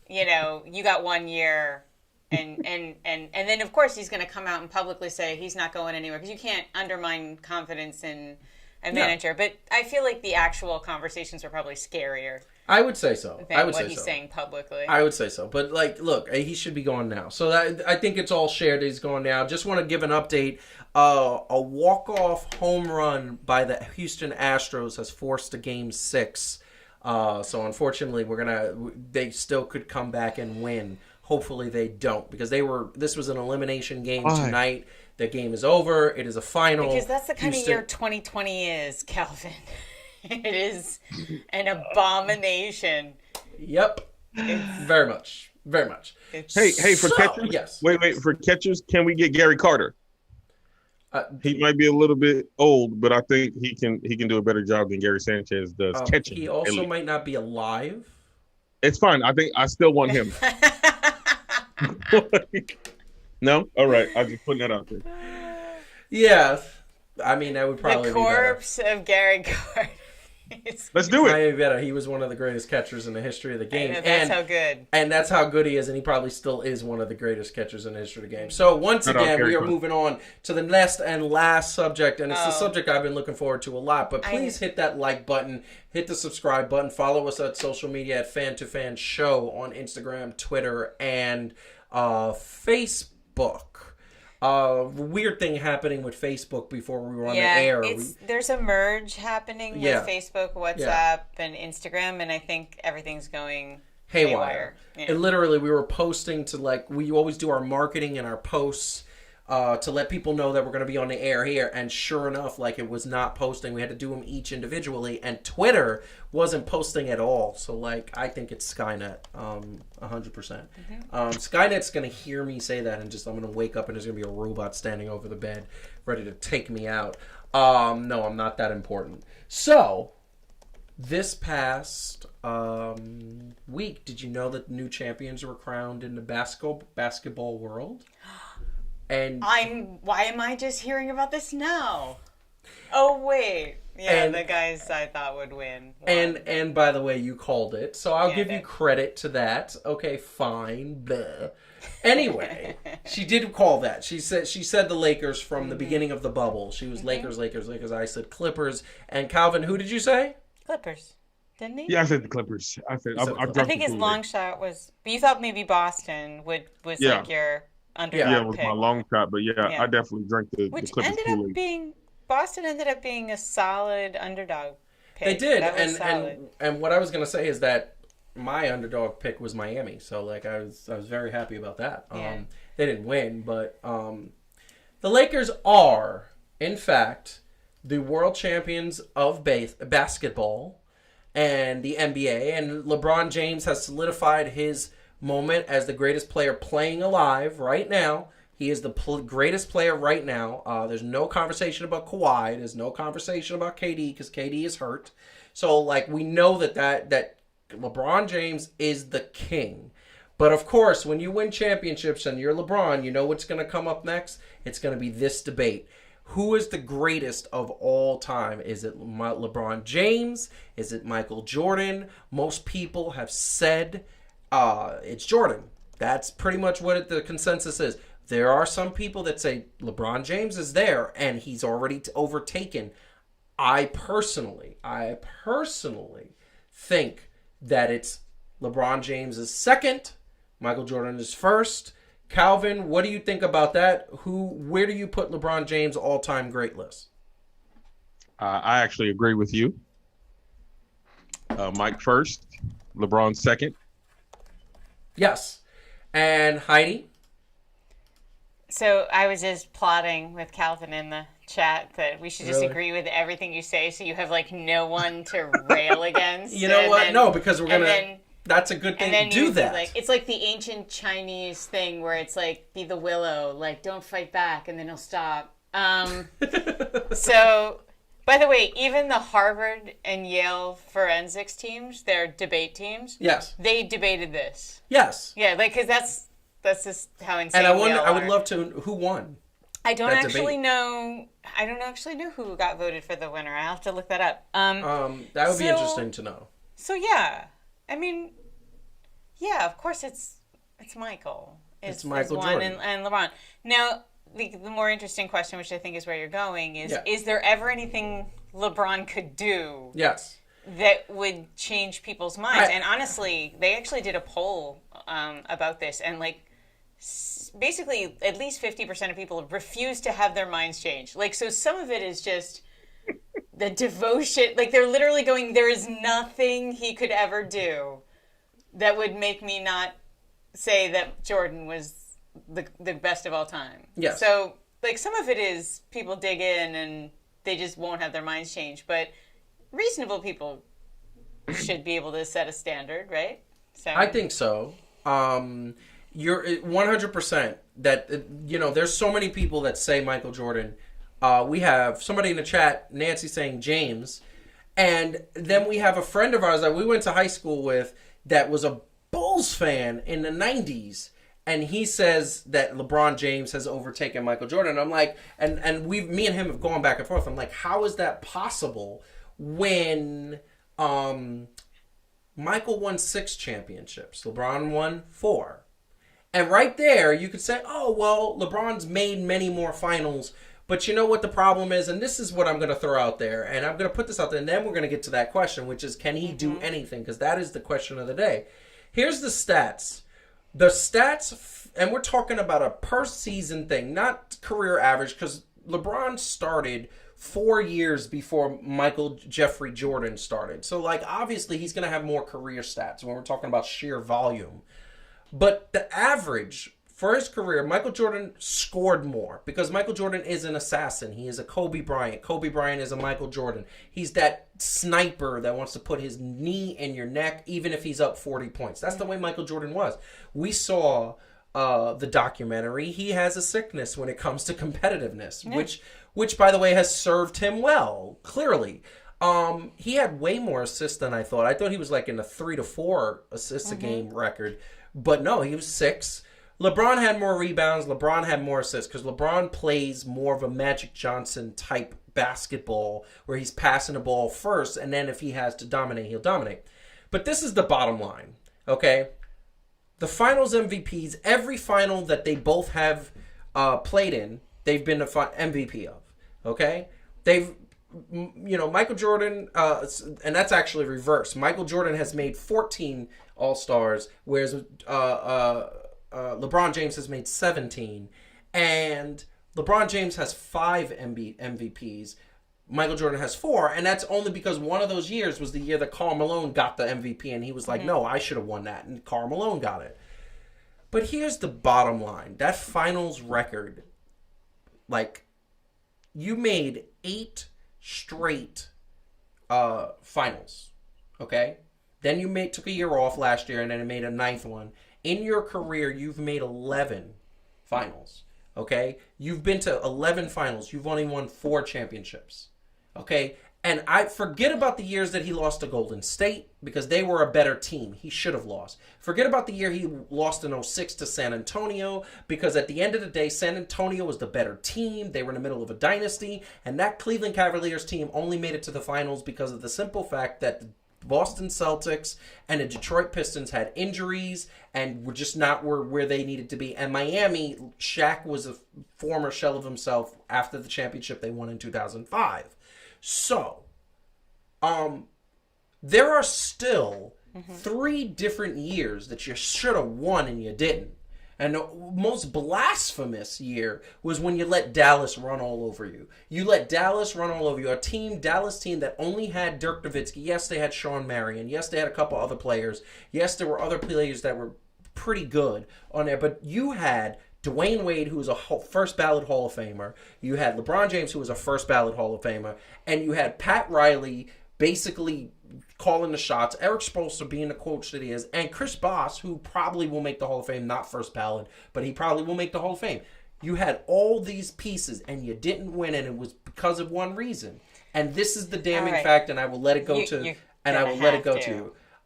you got 1 year, and then of course he's going to come out and publicly say he's not going anywhere because you can't undermine confidence in a manager. But I feel like the actual conversations are probably scarier. I would say so. Than what he's saying publicly. I would say so. But look, he should be going now. So I think it's all shared that he's going now. Just want to give an update. A walk-off home run by the Houston Astros has forced a Game 6. So unfortunately, they still could come back and win. Hopefully they don't, because this was an elimination game tonight. The game is over. It is a final. Because that's the kind of year 2020 is, Calvin. It is an abomination. Yep. Very much. Very much. Hey, for catchers? Yes. Wait, for catchers, can we get Gary Carter? He might be a little bit old, but I think he can do a better job than Gary Sanchez does catching. He also might not be alive. It's fine. I think I still want him. No? All right. I'm just putting that out there. Yeah. I mean, that would probably be better. The corpse of Gary Carter. Let's do it. Maybe better. He was one of the greatest catchers in the history of the game. That's how good. And that's how good he is, and he probably still is one of the greatest catchers in the history of the game. So once again, we are moving on to the next and last subject, and it's the subject I've been looking forward to a lot. But please hit that like button, hit the subscribe button, follow us at social media at Fan to Fan Show on Instagram, Twitter, and Facebook. Weird thing happening with Facebook before we were on the air. There's a merge happening with Facebook, WhatsApp, and Instagram, and I think everything's going haywire. Yeah. And literally, we were posting to, we always do our marketing and our posts to let people know that we're going to be on the air here, and sure enough, it was not posting. We had to do them each individually, and Twitter wasn't posting at all. So, I think it's Skynet, 100%. Mm-hmm. Skynet's going to hear me say that, and I'm going to wake up and there's going to be a robot standing over the bed ready to take me out. No, I'm not that important. So, this past week, did you know that new champions were crowned in the basketball world? And why am I just hearing about this now? Oh wait. Yeah, the guys I thought would win. And by the way, you called it, so I'll give you credit to that. Okay, fine. Blah. Anyway, she did call that. She said the Lakers from the beginning of the bubble. She was Lakers. I said Clippers. And Calvin, who did you say? Clippers. Didn't he? Yeah, I said the Clippers. I think his long shot was. But you thought maybe Boston was your underdog it was pick. my long shot, but I definitely drank the Clippers Kool-Aid. Boston ended up being a solid underdog pick. They did, and what I was gonna say is that my underdog pick was Miami, so I was very happy about that. Yeah. They didn't win, but the Lakers are, in fact, the world champions of basketball and the NBA, and LeBron James has solidified his moment as the greatest player playing alive right now. He is the greatest player right now. There's no conversation about Kawhi. There's no conversation about KD because KD is hurt. So we know that LeBron James is the king. But of course, when you win championships and you're LeBron, you know what's going to come up next? It's going to be this debate. Who is the greatest of all time? Is it LeBron James? Is it Michael Jordan? Most people have said it's Jordan. That's pretty much what the consensus is. There are some people that say LeBron James is there and he's already overtaken. I personally think that it's LeBron James is second, Michael Jordan is first. Calvin, what do you think about that? Where do you put LeBron James' all-time great list? I actually agree with you. Mike first, LeBron second. Yes. And Heidi? So I was just plotting with Calvin in the chat that we should just agree with everything you say so you have no one to rail against. You know what? No, because we're going to... That's a good thing to do that. It's like the ancient Chinese thing where it's be the willow, don't fight back and then he'll stop. So... By the way, even the Harvard and Yale forensics teams, their debate teams, yes, they debated this. Yes. Yeah, because that's just how insane. And I would love to. Who won? I don't actually know. I don't actually know who got voted for the winner. I'll have to look that up. That would be interesting to know. So yeah, I mean, yeah, of course it's Michael. It's Michael Jordan and LeBron. Now. The more interesting question, which I think is where you're going, is there ever anything LeBron could do that would change people's minds? And honestly, they actually did a poll about this, and basically at least 50% of people refuse to have their minds changed. So some of it is just the devotion. Like, they're literally going, there is nothing he could ever do that would make me not say that Jordan was the best of all time. Yes. So, like, some of it is people dig in and they just won't have their minds changed. But reasonable people should be able to set a standard, right? So I think so. You're 100% that, there's so many people that say Michael Jordan. We have somebody in the chat, Nancy, saying James. And then we have a friend of ours that we went to high school with that was a Bulls fan in the 90s. And he says that LeBron James has overtaken Michael Jordan. I'm like, and me and him have gone back and forth. I'm like, how is that possible when Michael won 6 championships, LeBron won 4? And right there, you could say, oh, well, LeBron's made many more finals. But you know what the problem is? And this is what I'm going to throw out there. And I'm going to put this out there. And then we're going to get to that question, which is, can he do anything? Because that is the question of the day. Here's the stats. The stats, and we're talking about a per season thing, not career average, because LeBron started 4 years before Michael Jeffrey Jordan started. So, like, obviously he's going to have more career stats when we're talking about sheer volume. But the average for his career, Michael Jordan scored more because Michael Jordan is an assassin. He is a Kobe Bryant. Kobe Bryant is a Michael Jordan. He's that sniper that wants to put his knee in your neck even if he's up 40 points. That's the way Michael Jordan was. We saw the documentary. He has a sickness when it comes to competitiveness, which by the way has served him well, clearly. He had way more assists than I thought. I thought he was like in a 3 to 4 assists a game record. But no, he was 6. LeBron had more rebounds. LeBron had more assists because LeBron plays more of a Magic Johnson type basketball where he's passing the ball first, and then if he has to dominate, he'll dominate. But this is the bottom line, okay? The finals MVPs, every final that they both have played in, they've been the MVP of, okay? Michael Jordan, and that's actually reversed. Michael Jordan has made 14 All-Stars, whereas LeBron James has made 17, and LeBron James has 5 MVPs. Michael Jordan has 4, and that's only because one of those years was the year that Karl Malone got the MVP, and he was like, no, I should have won that, and Karl Malone got it. But here's the bottom line. That finals record, like, you made 8 straight finals, okay? Then you took a year off last year, and then it made a 9th one. In your career, you've made 11 finals, okay? You've been to 11 finals. You've only won 4 championships, okay? And I forget about the years that he lost to Golden State because they were a better team. He should have lost. Forget about the year he lost in 06 to San Antonio because at the end of the day, San Antonio was the better team. They were in the middle of a dynasty, and that Cleveland Cavaliers team only made it to the finals because of the simple fact that the Boston Celtics and the Detroit Pistons had injuries and were just not where they needed to be. And Miami, Shaq was a former shell of himself after the championship they won in 2005. So, there are still 3 different years that you should have won and you didn't. And the most blasphemous year was when you let Dallas run all over you. You let Dallas run all over you. A Dallas team that only had Dirk Nowitzki. Yes, they had Sean Marion. Yes, they had a couple other players. Yes, there were other players that were pretty good on there. But you had Dwayne Wade, who was a first ballot Hall of Famer. You had LeBron James, who was a first ballot Hall of Famer. And you had Pat Riley basically calling the shots, Eric Spoelstra being the coach that he is, and Chris Bosh, who probably will make the Hall of Fame, not first ballot, but he probably will make the Hall of Fame. You had all these pieces, and you didn't win, and it was because of one reason. And this is the damning fact, and I will let it go to you.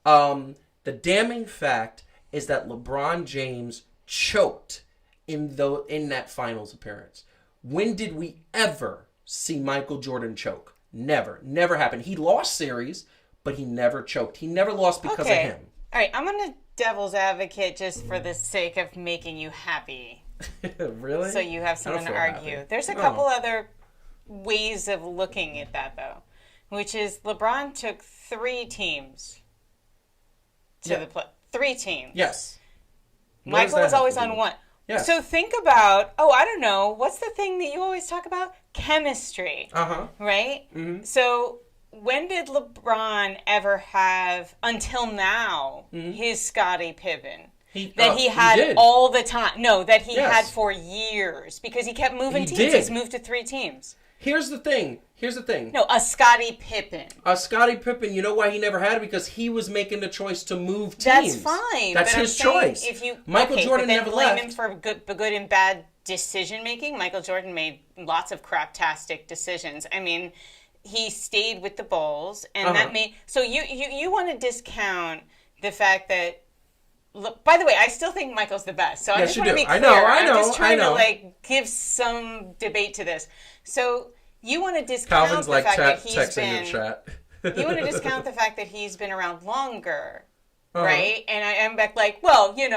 The damning fact is that LeBron James choked in that finals appearance. When did we ever see Michael Jordan choke? Never happened. He lost series, but he never choked. He never lost because of him. All right, I'm going to devil's advocate just for the sake of making you happy. Really? So you have something to argue. Happy. There's a couple other ways of looking at that, though, which is LeBron took 3 teams to the play. 3 teams. Yes. Michael was always on 1. Yeah. So think about, I don't know, what's the thing that you always talk about? chemistry, Uh-huh. right? Mm-hmm. So when did LeBron ever have, until now, his Scottie Pippen? That he had did. all the time. No, that he Yes. had for years because he kept moving He teams. did. He's moved to 3 teams. Here's the thing. No, a Scottie Pippen. Scottie Pippen, you know why he never had it? Because he was making the choice to move teams. That's fine. That's but his I'm saying choice. If you, Michael Jordan but then never blame left. him for good and bad decision making. Michael Jordan made lots of craptastic decisions. I mean, he stayed with the Bulls, and that made so you want to discount the fact that. Look, by the way, I still think Michael's the best. So I Yes, just you want to do. be clear. I know, I'm just trying I know. to like give some debate to this. So you want to discount Calvin's the like fact that he's texting been. in the chat. You want to discount the fact that he's been around longer, right? And I'm back like, well, you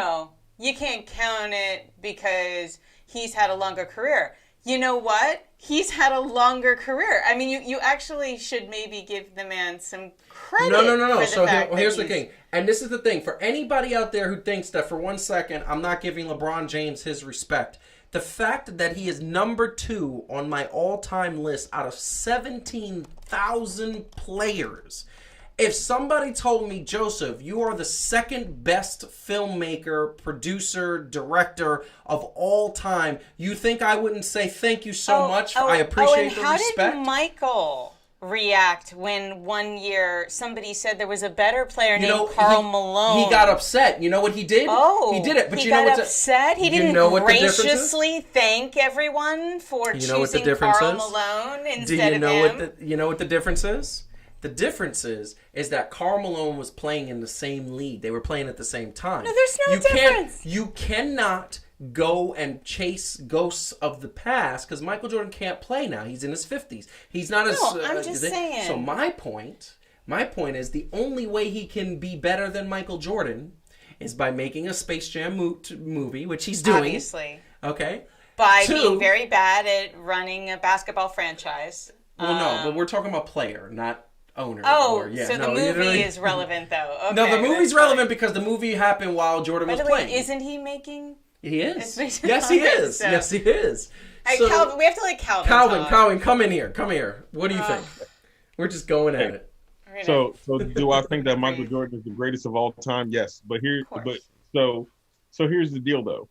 can't count it because he's had a longer career. You know what? He's had a longer career. I mean, you actually should maybe give the man some credit. No. For So the fact here's that the thing. And this is the thing. For anybody out there who thinks that for 1 second I'm not giving LeBron James his respect, the fact that he is number 2 on my all-time list out of 17,000 players. If somebody told me, Joseph, you are the second best filmmaker, producer, director of all time, you think I wouldn't say thank you so much? I appreciate the respect. How did Michael react when one year somebody said there was a better player named Karl Malone? He got upset. You know what he did? Oh, he did it. But he you know got what's upset. He didn't graciously thank everyone for choosing Karl Malone instead of him. You know what the difference is? The difference is that Karl Malone was playing in the same league. They were playing at the same time. No, there's no difference. You cannot go and chase ghosts of the past because Michael Jordan can't play now. He's in his 50s. He's not as... I'm just saying. So my point is the only way he can be better than Michael Jordan is by making a Space Jam movie, which he's doing. Obviously. Okay? By being very bad at running a basketball franchise. Well, no, but we're talking about player, not owner. So the movie is relevant, though. Okay, no, the movie's relevant because the movie happened while Jordan was playing. Isn't he making... He is. Yes, he is. So. Yes, he is. So, Calvin, we have to let Calvin talk. Calvin, come in here. Come here. What do you think? We're just going at it. So do I think that Michael Jordan is the greatest of all time? Yes. But here's the deal, though.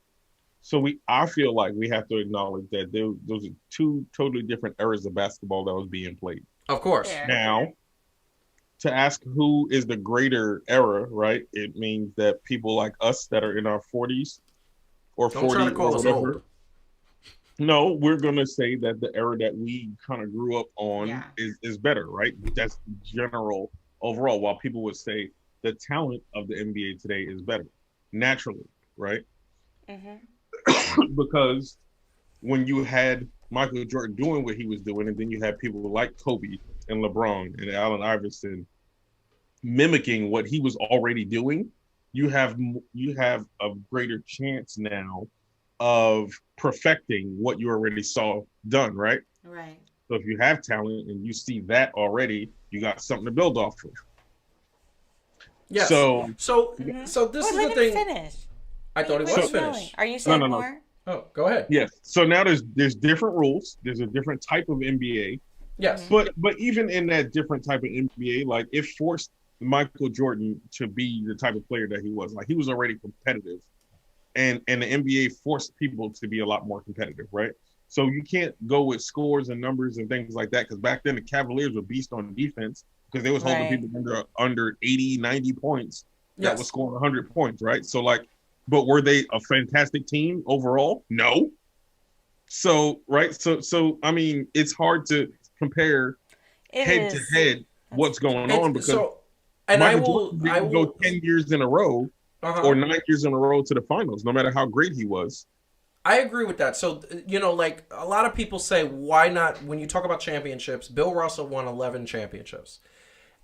I feel like we have to acknowledge that those are 2 totally different eras of basketball that was being played. Of course. Yeah. Now, to ask who is the greater era, right? It means that people like us that are in our 40s or 40s. Don't try to call us old. No, we're going to say that the era that we kind of grew up on is better, right? That's general overall, while people would say the talent of the NBA today is better, naturally, right? Mm-hmm. Because when you had Michael Jordan doing what he was doing, and then you had people like Kobe and LeBron and Allen Iverson mimicking what he was already doing, you have a greater chance now of perfecting what you already saw done, right? Right. So if you have talent and you see that already, you got something to build off of. Yes. So this is the thing. Finish. I thought it was finished. Are you saying No. more? Oh, go ahead. Yes. So now there's different rules. There's a different type of NBA. Yes. But even in that different type of NBA, like it forced Michael Jordan to be the type of player that he was. Like he was already competitive. And the NBA forced people to be a lot more competitive, right? So you can't go with scores and numbers and things like that, because back then the Cavaliers were beast on defense because they was holding people under 80, 90 points that was scoring 100 points, right? So but were they a fantastic team overall? No. So, right? So I mean, it's hard to compare head to head what's going on because Michael Jordan didn't go 10 years in a row. Or 9 years in a row to the finals, no matter how great he was. I agree with that. So, like a lot of people say, why not, when you talk about championships, Bill Russell won 11 championships.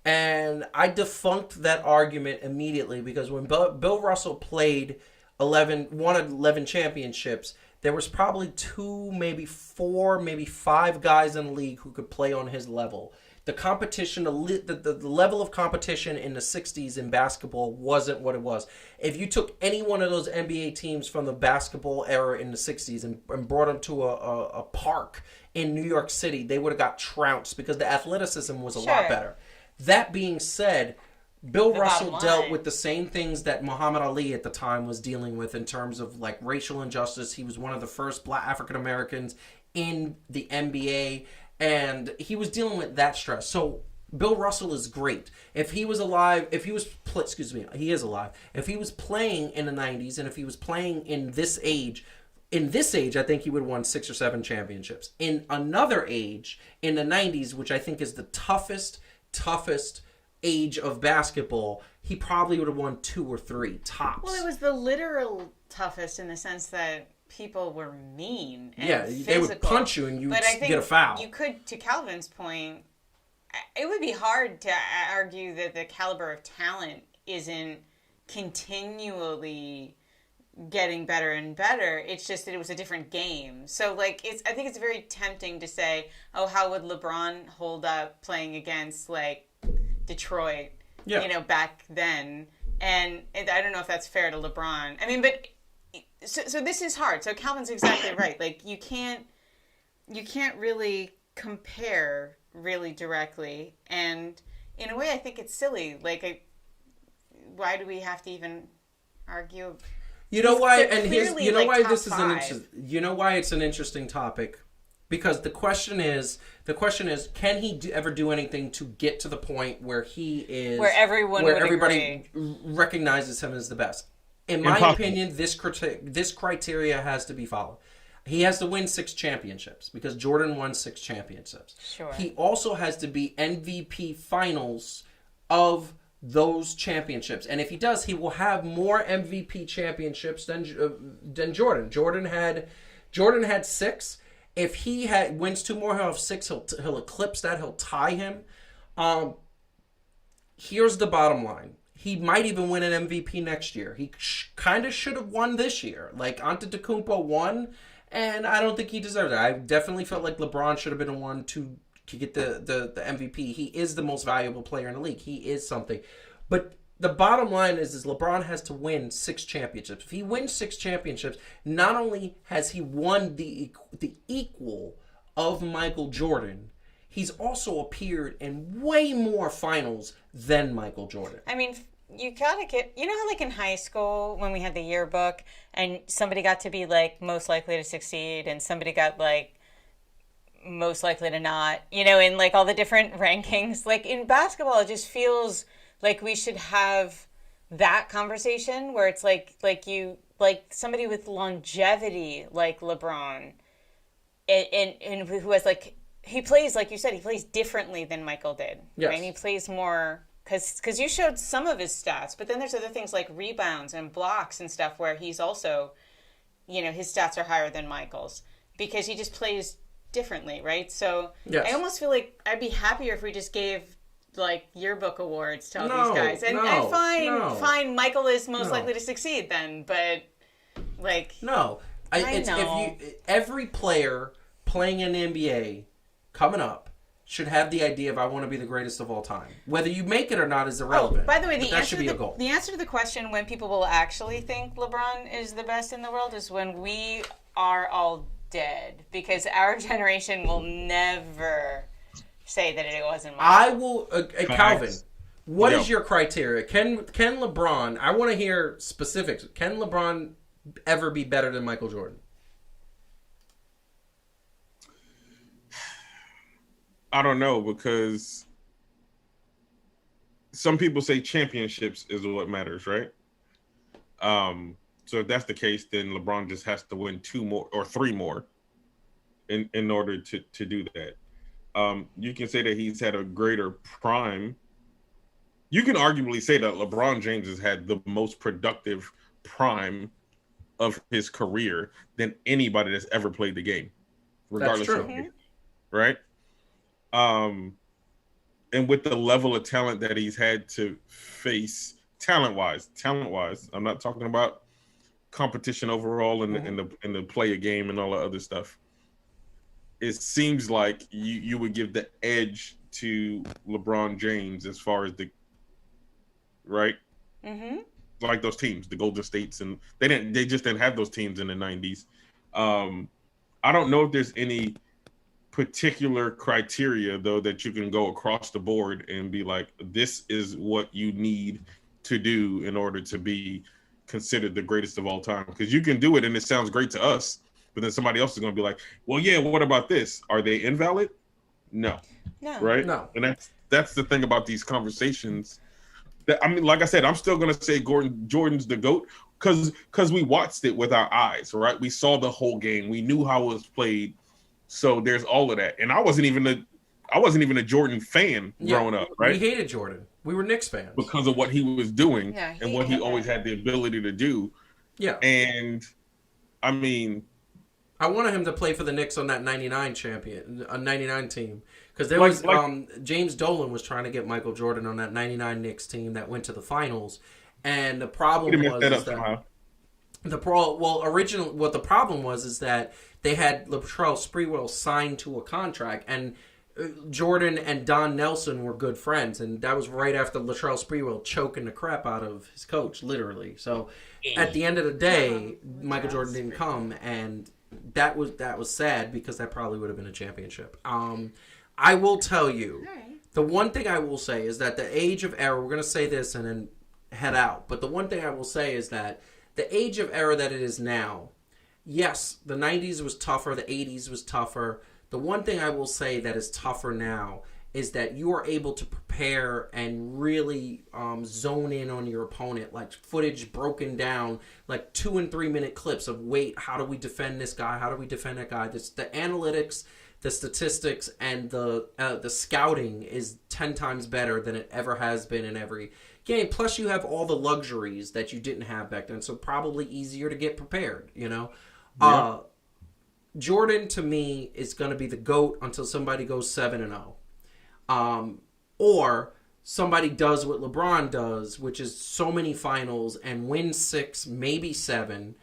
And I defunct that argument immediately because when Bill Russell played won 11 championships, there was probably 2, maybe 4, maybe 5 guys in the league who could play on his level. The competition, the level of competition in the 60s in basketball wasn't what it was. If you took any one of those NBA teams from the basketball era in the 60s and brought them to a park in New York City, they would have got trounced because the athleticism was a lot better. That being said, Bill Russell dealt with the same things that Muhammad Ali at the time was dealing with in terms of like racial injustice. He was one of the first Black African Americans in the NBA, and he was dealing with that stress. So Bill Russell is great. If he was alive, he is alive. If he was playing in the 90s and if he was playing in this age, I think he would have won 6 or 7 championships. In another age, in the 90s, which I think is the toughest age of basketball, he probably would have won 2 or 3 tops. Well, it was the literal toughest in the sense that people were mean and physical. They would punch you and you would get a foul. You could, to Calvin's point, it would be hard to argue that the caliber of talent isn't continually getting better and better. It's just that it was a different game. So, like, I think it's very tempting to say, oh, how would LeBron hold up playing against, like, Detroit, back then. And I don't know if that's fair to LeBron. I mean, but so this is hard. So Calvin's exactly right. Like you can't really compare really directly. And in a way, I think it's silly. Like, why do we have to even argue? You know why? And why this is why it's an interesting topic. Because the question is, can he ever do anything to get to the point where he is where everybody recognizes him as the best? In my opinion, this criteria has to be followed. He has to win 6 championships because Jordan won 6 championships. Sure. He also has to be MVP finals of those championships, and if he does, he will have more MVP championships than Jordan. Jordan had 6. If he wins 2 more, he'll have 6. He'll eclipse that. He'll tie him. Here's the bottom line. He might even win an MVP next year. He kind of should have won this year. Like, Antetokounmpo won, and I don't think he deserved it. I definitely felt like LeBron should have been the one to get the MVP. He is the most valuable player in the league. He is something. But the bottom line is LeBron has to win 6 championships. If he wins 6 championships, not only has he won the equal of Michael Jordan, he's also appeared in way more finals than Michael Jordan. I mean, you gotta get, how like in high school when we had the yearbook and somebody got to be like most likely to succeed and somebody got like most likely to not, in like all the different rankings. Like in basketball, it just feels like we should have that conversation where it's like somebody with longevity like LeBron and who has like, he plays, like you said, he plays differently than Michael did. Yes. Right? He plays more, because you showed some of his stats, but then there's other things like rebounds and blocks and stuff where he's also, his stats are higher than Michael's because he just plays differently, right? So yes. I almost feel like I'd be happier if we just gave like yearbook awards to all these guys, and fine, Michael is most likely to succeed then, but like every player playing in the NBA coming up should have the idea of I want to be the greatest of all time. Whether you make it or not is irrelevant. By the way, that should be a goal. The answer to the question when people will actually think LeBron is the best in the world is when we are all dead, because our generation will never say that it wasn't Michael. I will, Calvin. What is your criteria? Can LeBron? I want to hear specifics. Can LeBron ever be better than Michael Jordan? I don't know, because some people say championships is what matters, right? So if that's the case, then LeBron just has to win 2 more or 3 more in order to do that. You can say that he's had a greater prime. You can arguably say that LeBron James has had the most productive prime of his career than anybody that's ever played the game, regardless of age, right? And with the level of talent that he's had to face, talent-wise, I'm not talking about competition overall in the play of game and all the other stuff. It seems like you would give the edge to LeBron James as far as right? Mm-hmm. Like those teams, the Golden States, and they just didn't have those teams in the 90s. I don't know if there's any particular criteria though that you can go across the board and be like, this is what you need to do in order to be considered the greatest of all time. Because you can do it and it sounds great to us, but then somebody else is going to be like, well, yeah, what about this? Are they invalid? No. Right? No. And that's the thing about these conversations. That, I mean, like I said, I'm still going to say Jordan's the GOAT because we watched it with our eyes, right? We saw the whole game. We knew how it was played. So there's all of that. And I wasn't even a Jordan fan growing up, right? We hated Jordan. We were Knicks fans. Because of what he was doing and what he always had the ability to do. Yeah. And I mean, I wanted him to play for the Knicks on that 99 team. Because there was James Dolan was trying to get Michael Jordan on that 99 Knicks team that went to the finals. And the problem was the problem was that they had Latrell Sprewell signed to a contract, and Jordan and Don Nelson were good friends, and that was right after Latrell Sprewell choking the crap out of his coach, literally. So at the end of the day, Michael Jordan didn't come, and that was sad because that probably would have been a championship. I will tell you, the one thing I will say is that the age of error, we're going to say this and then head out, but the one thing I will say is that the age of error that it is now, yes, the 90s was tougher, the 80s was tougher. The one thing I will say that is tougher now is that you are able to prepare and really zone in on your opponent, like footage broken down, like 2 and 3 minute clips of, wait, how do we defend this guy? How do we defend that guy? The analytics, the statistics, and the scouting is 10 times better than it ever has been in every game. Plus, you have all the luxuries that you didn't have back then, so probably easier to get prepared, you know? Yeah. Jordan, to me, is going to be the GOAT until somebody goes 7-0. Or somebody does what LeBron does, which is so many finals and win 6, maybe 7.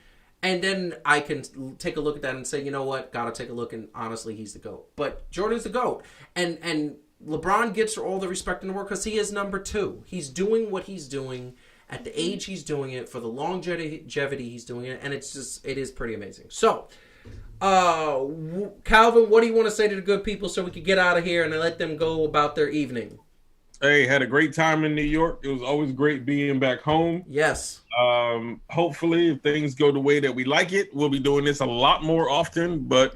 And then I can take a look at that and say, you know what, gotta take a look, and honestly, he's the GOAT. But Jordan's the GOAT. And LeBron gets all the respect in the world because he is number 2. He's doing what he's doing at the age he's doing it, for the longevity he's doing it, and it is pretty amazing. So, Calvin, what do you want to say to the good people so we can get out of here and let them go about their evening? Hey, had a great time in New York. It was always great being back home. Yes. Hopefully, if things go the way that we like it, we'll be doing this a lot more often. But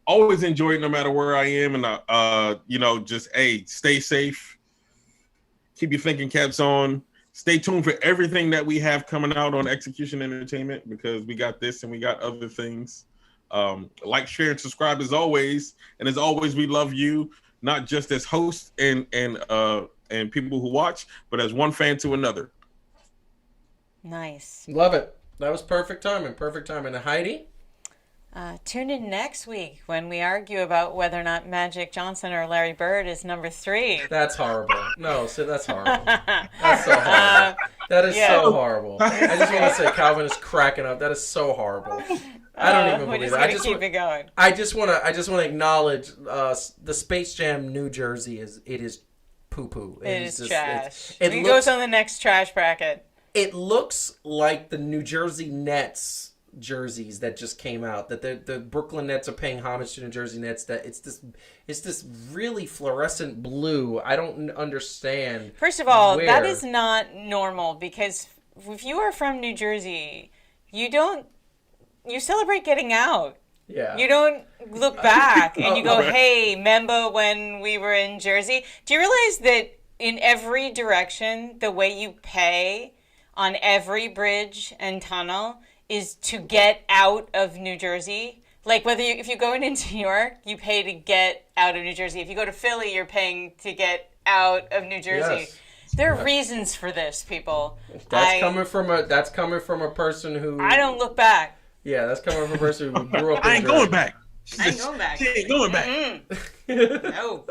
always enjoy it no matter where I am. And, just, stay safe. Keep your thinking caps on. Stay tuned for everything that we have coming out on Execution Entertainment, because we got this and we got other things. Like, share, and subscribe as always. And as always, we love you, not just as hosts and people who watch, but as one fan to another. Nice. Love it. That was perfect timing. Perfect timing. And Heidi? Tune in next week when we argue about whether or not Magic Johnson or Larry Bird is number 3. That's horrible. No, so that's horrible. That's so horrible. That is so horrible. I just want to say Calvin is cracking up. That is so horrible. I don't even believe it. I just keep it going. I just want to acknowledge the Space Jam New Jersey is poo-poo. It is just trash. It goes on the next trash bracket. It looks like the New Jersey Nets jerseys that just came out, that the Brooklyn Nets are paying homage to New Jersey Nets, that it's this really fluorescent blue. I don't understand. First of all, that is not normal, because if you are from New Jersey, you celebrate getting out. Yeah. You don't look back and you go, hey, remember when we were in Jersey? Do you realize that in every direction, the way you pay on every bridge and tunnel is to get out of New Jersey? Like, if you're going into New York, you pay to get out of New Jersey. If you go to Philly, you're paying to get out of New Jersey. Yes. There are reasons for this, people. That's coming from a person who... I don't look back. Yeah, that's coming from a person who grew up in I ain't going back. I ain't going back. She ain't going back. No.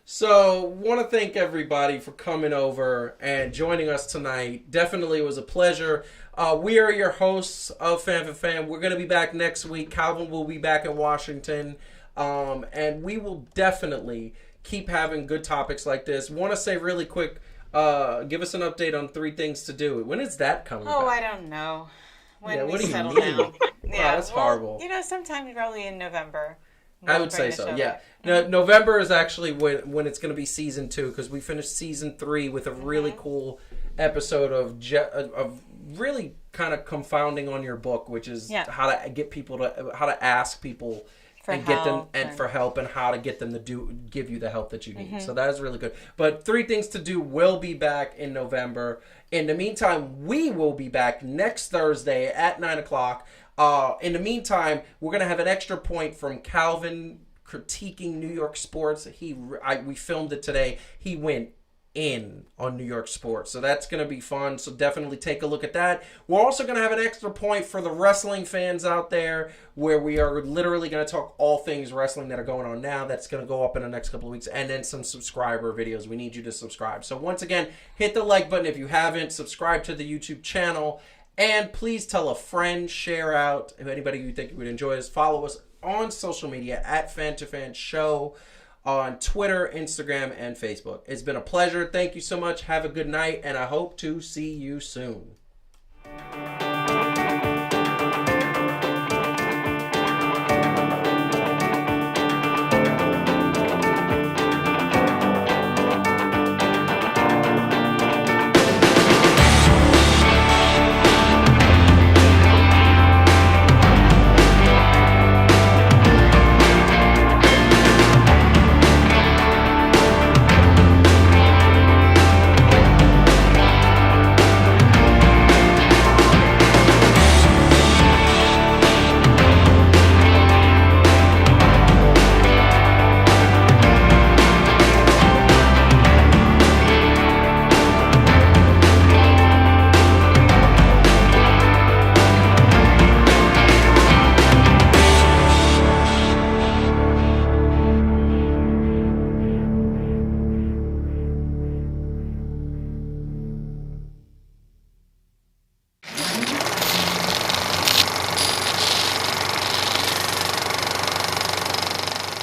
So, want to thank everybody for coming over and joining us tonight. Definitely was a pleasure. We are your hosts of Fan for Fan. We're going to be back next week. Calvin will be back in Washington. And we will definitely keep having good topics like this. Want to say really quick, give us an update on 3 Things to Do. When is that coming Oh, back? I don't know. When Yeah, we what do you settle mean? down. Wow, that's horrible. You know, sometime probably in November. I would say so, yeah. No, November is actually when it's going to be season 2, because we finished season 3 with a really cool episode of really kind of confounding on your book, which is how to get people how to ask people for and help, get them and for help, and how to get them to give you the help that you need. So that is really good. But 3 Things to Do will be back in November. In the meantime, we will be back next Thursday at 9:00. In the meantime, we're gonna have an extra point from Calvin critiquing New York sports. We filmed it today. He went in on New York sports, so that's gonna be fun. So definitely take a look at that. We're also gonna have an extra point for the wrestling fans out there, where we are literally gonna talk all things wrestling that are going on now. That's gonna go up in the next couple of weeks, and then some subscriber videos. We need you to subscribe. So once again, hit the like button if you haven't. Subscribe to the YouTube channel. And please tell a friend, share out, if anybody you think would enjoy us. Follow us on social media at Fan2Fan Show on Twitter, Instagram, and Facebook. It's been a pleasure. Thank you so much. Have a good night, and I hope to see you soon.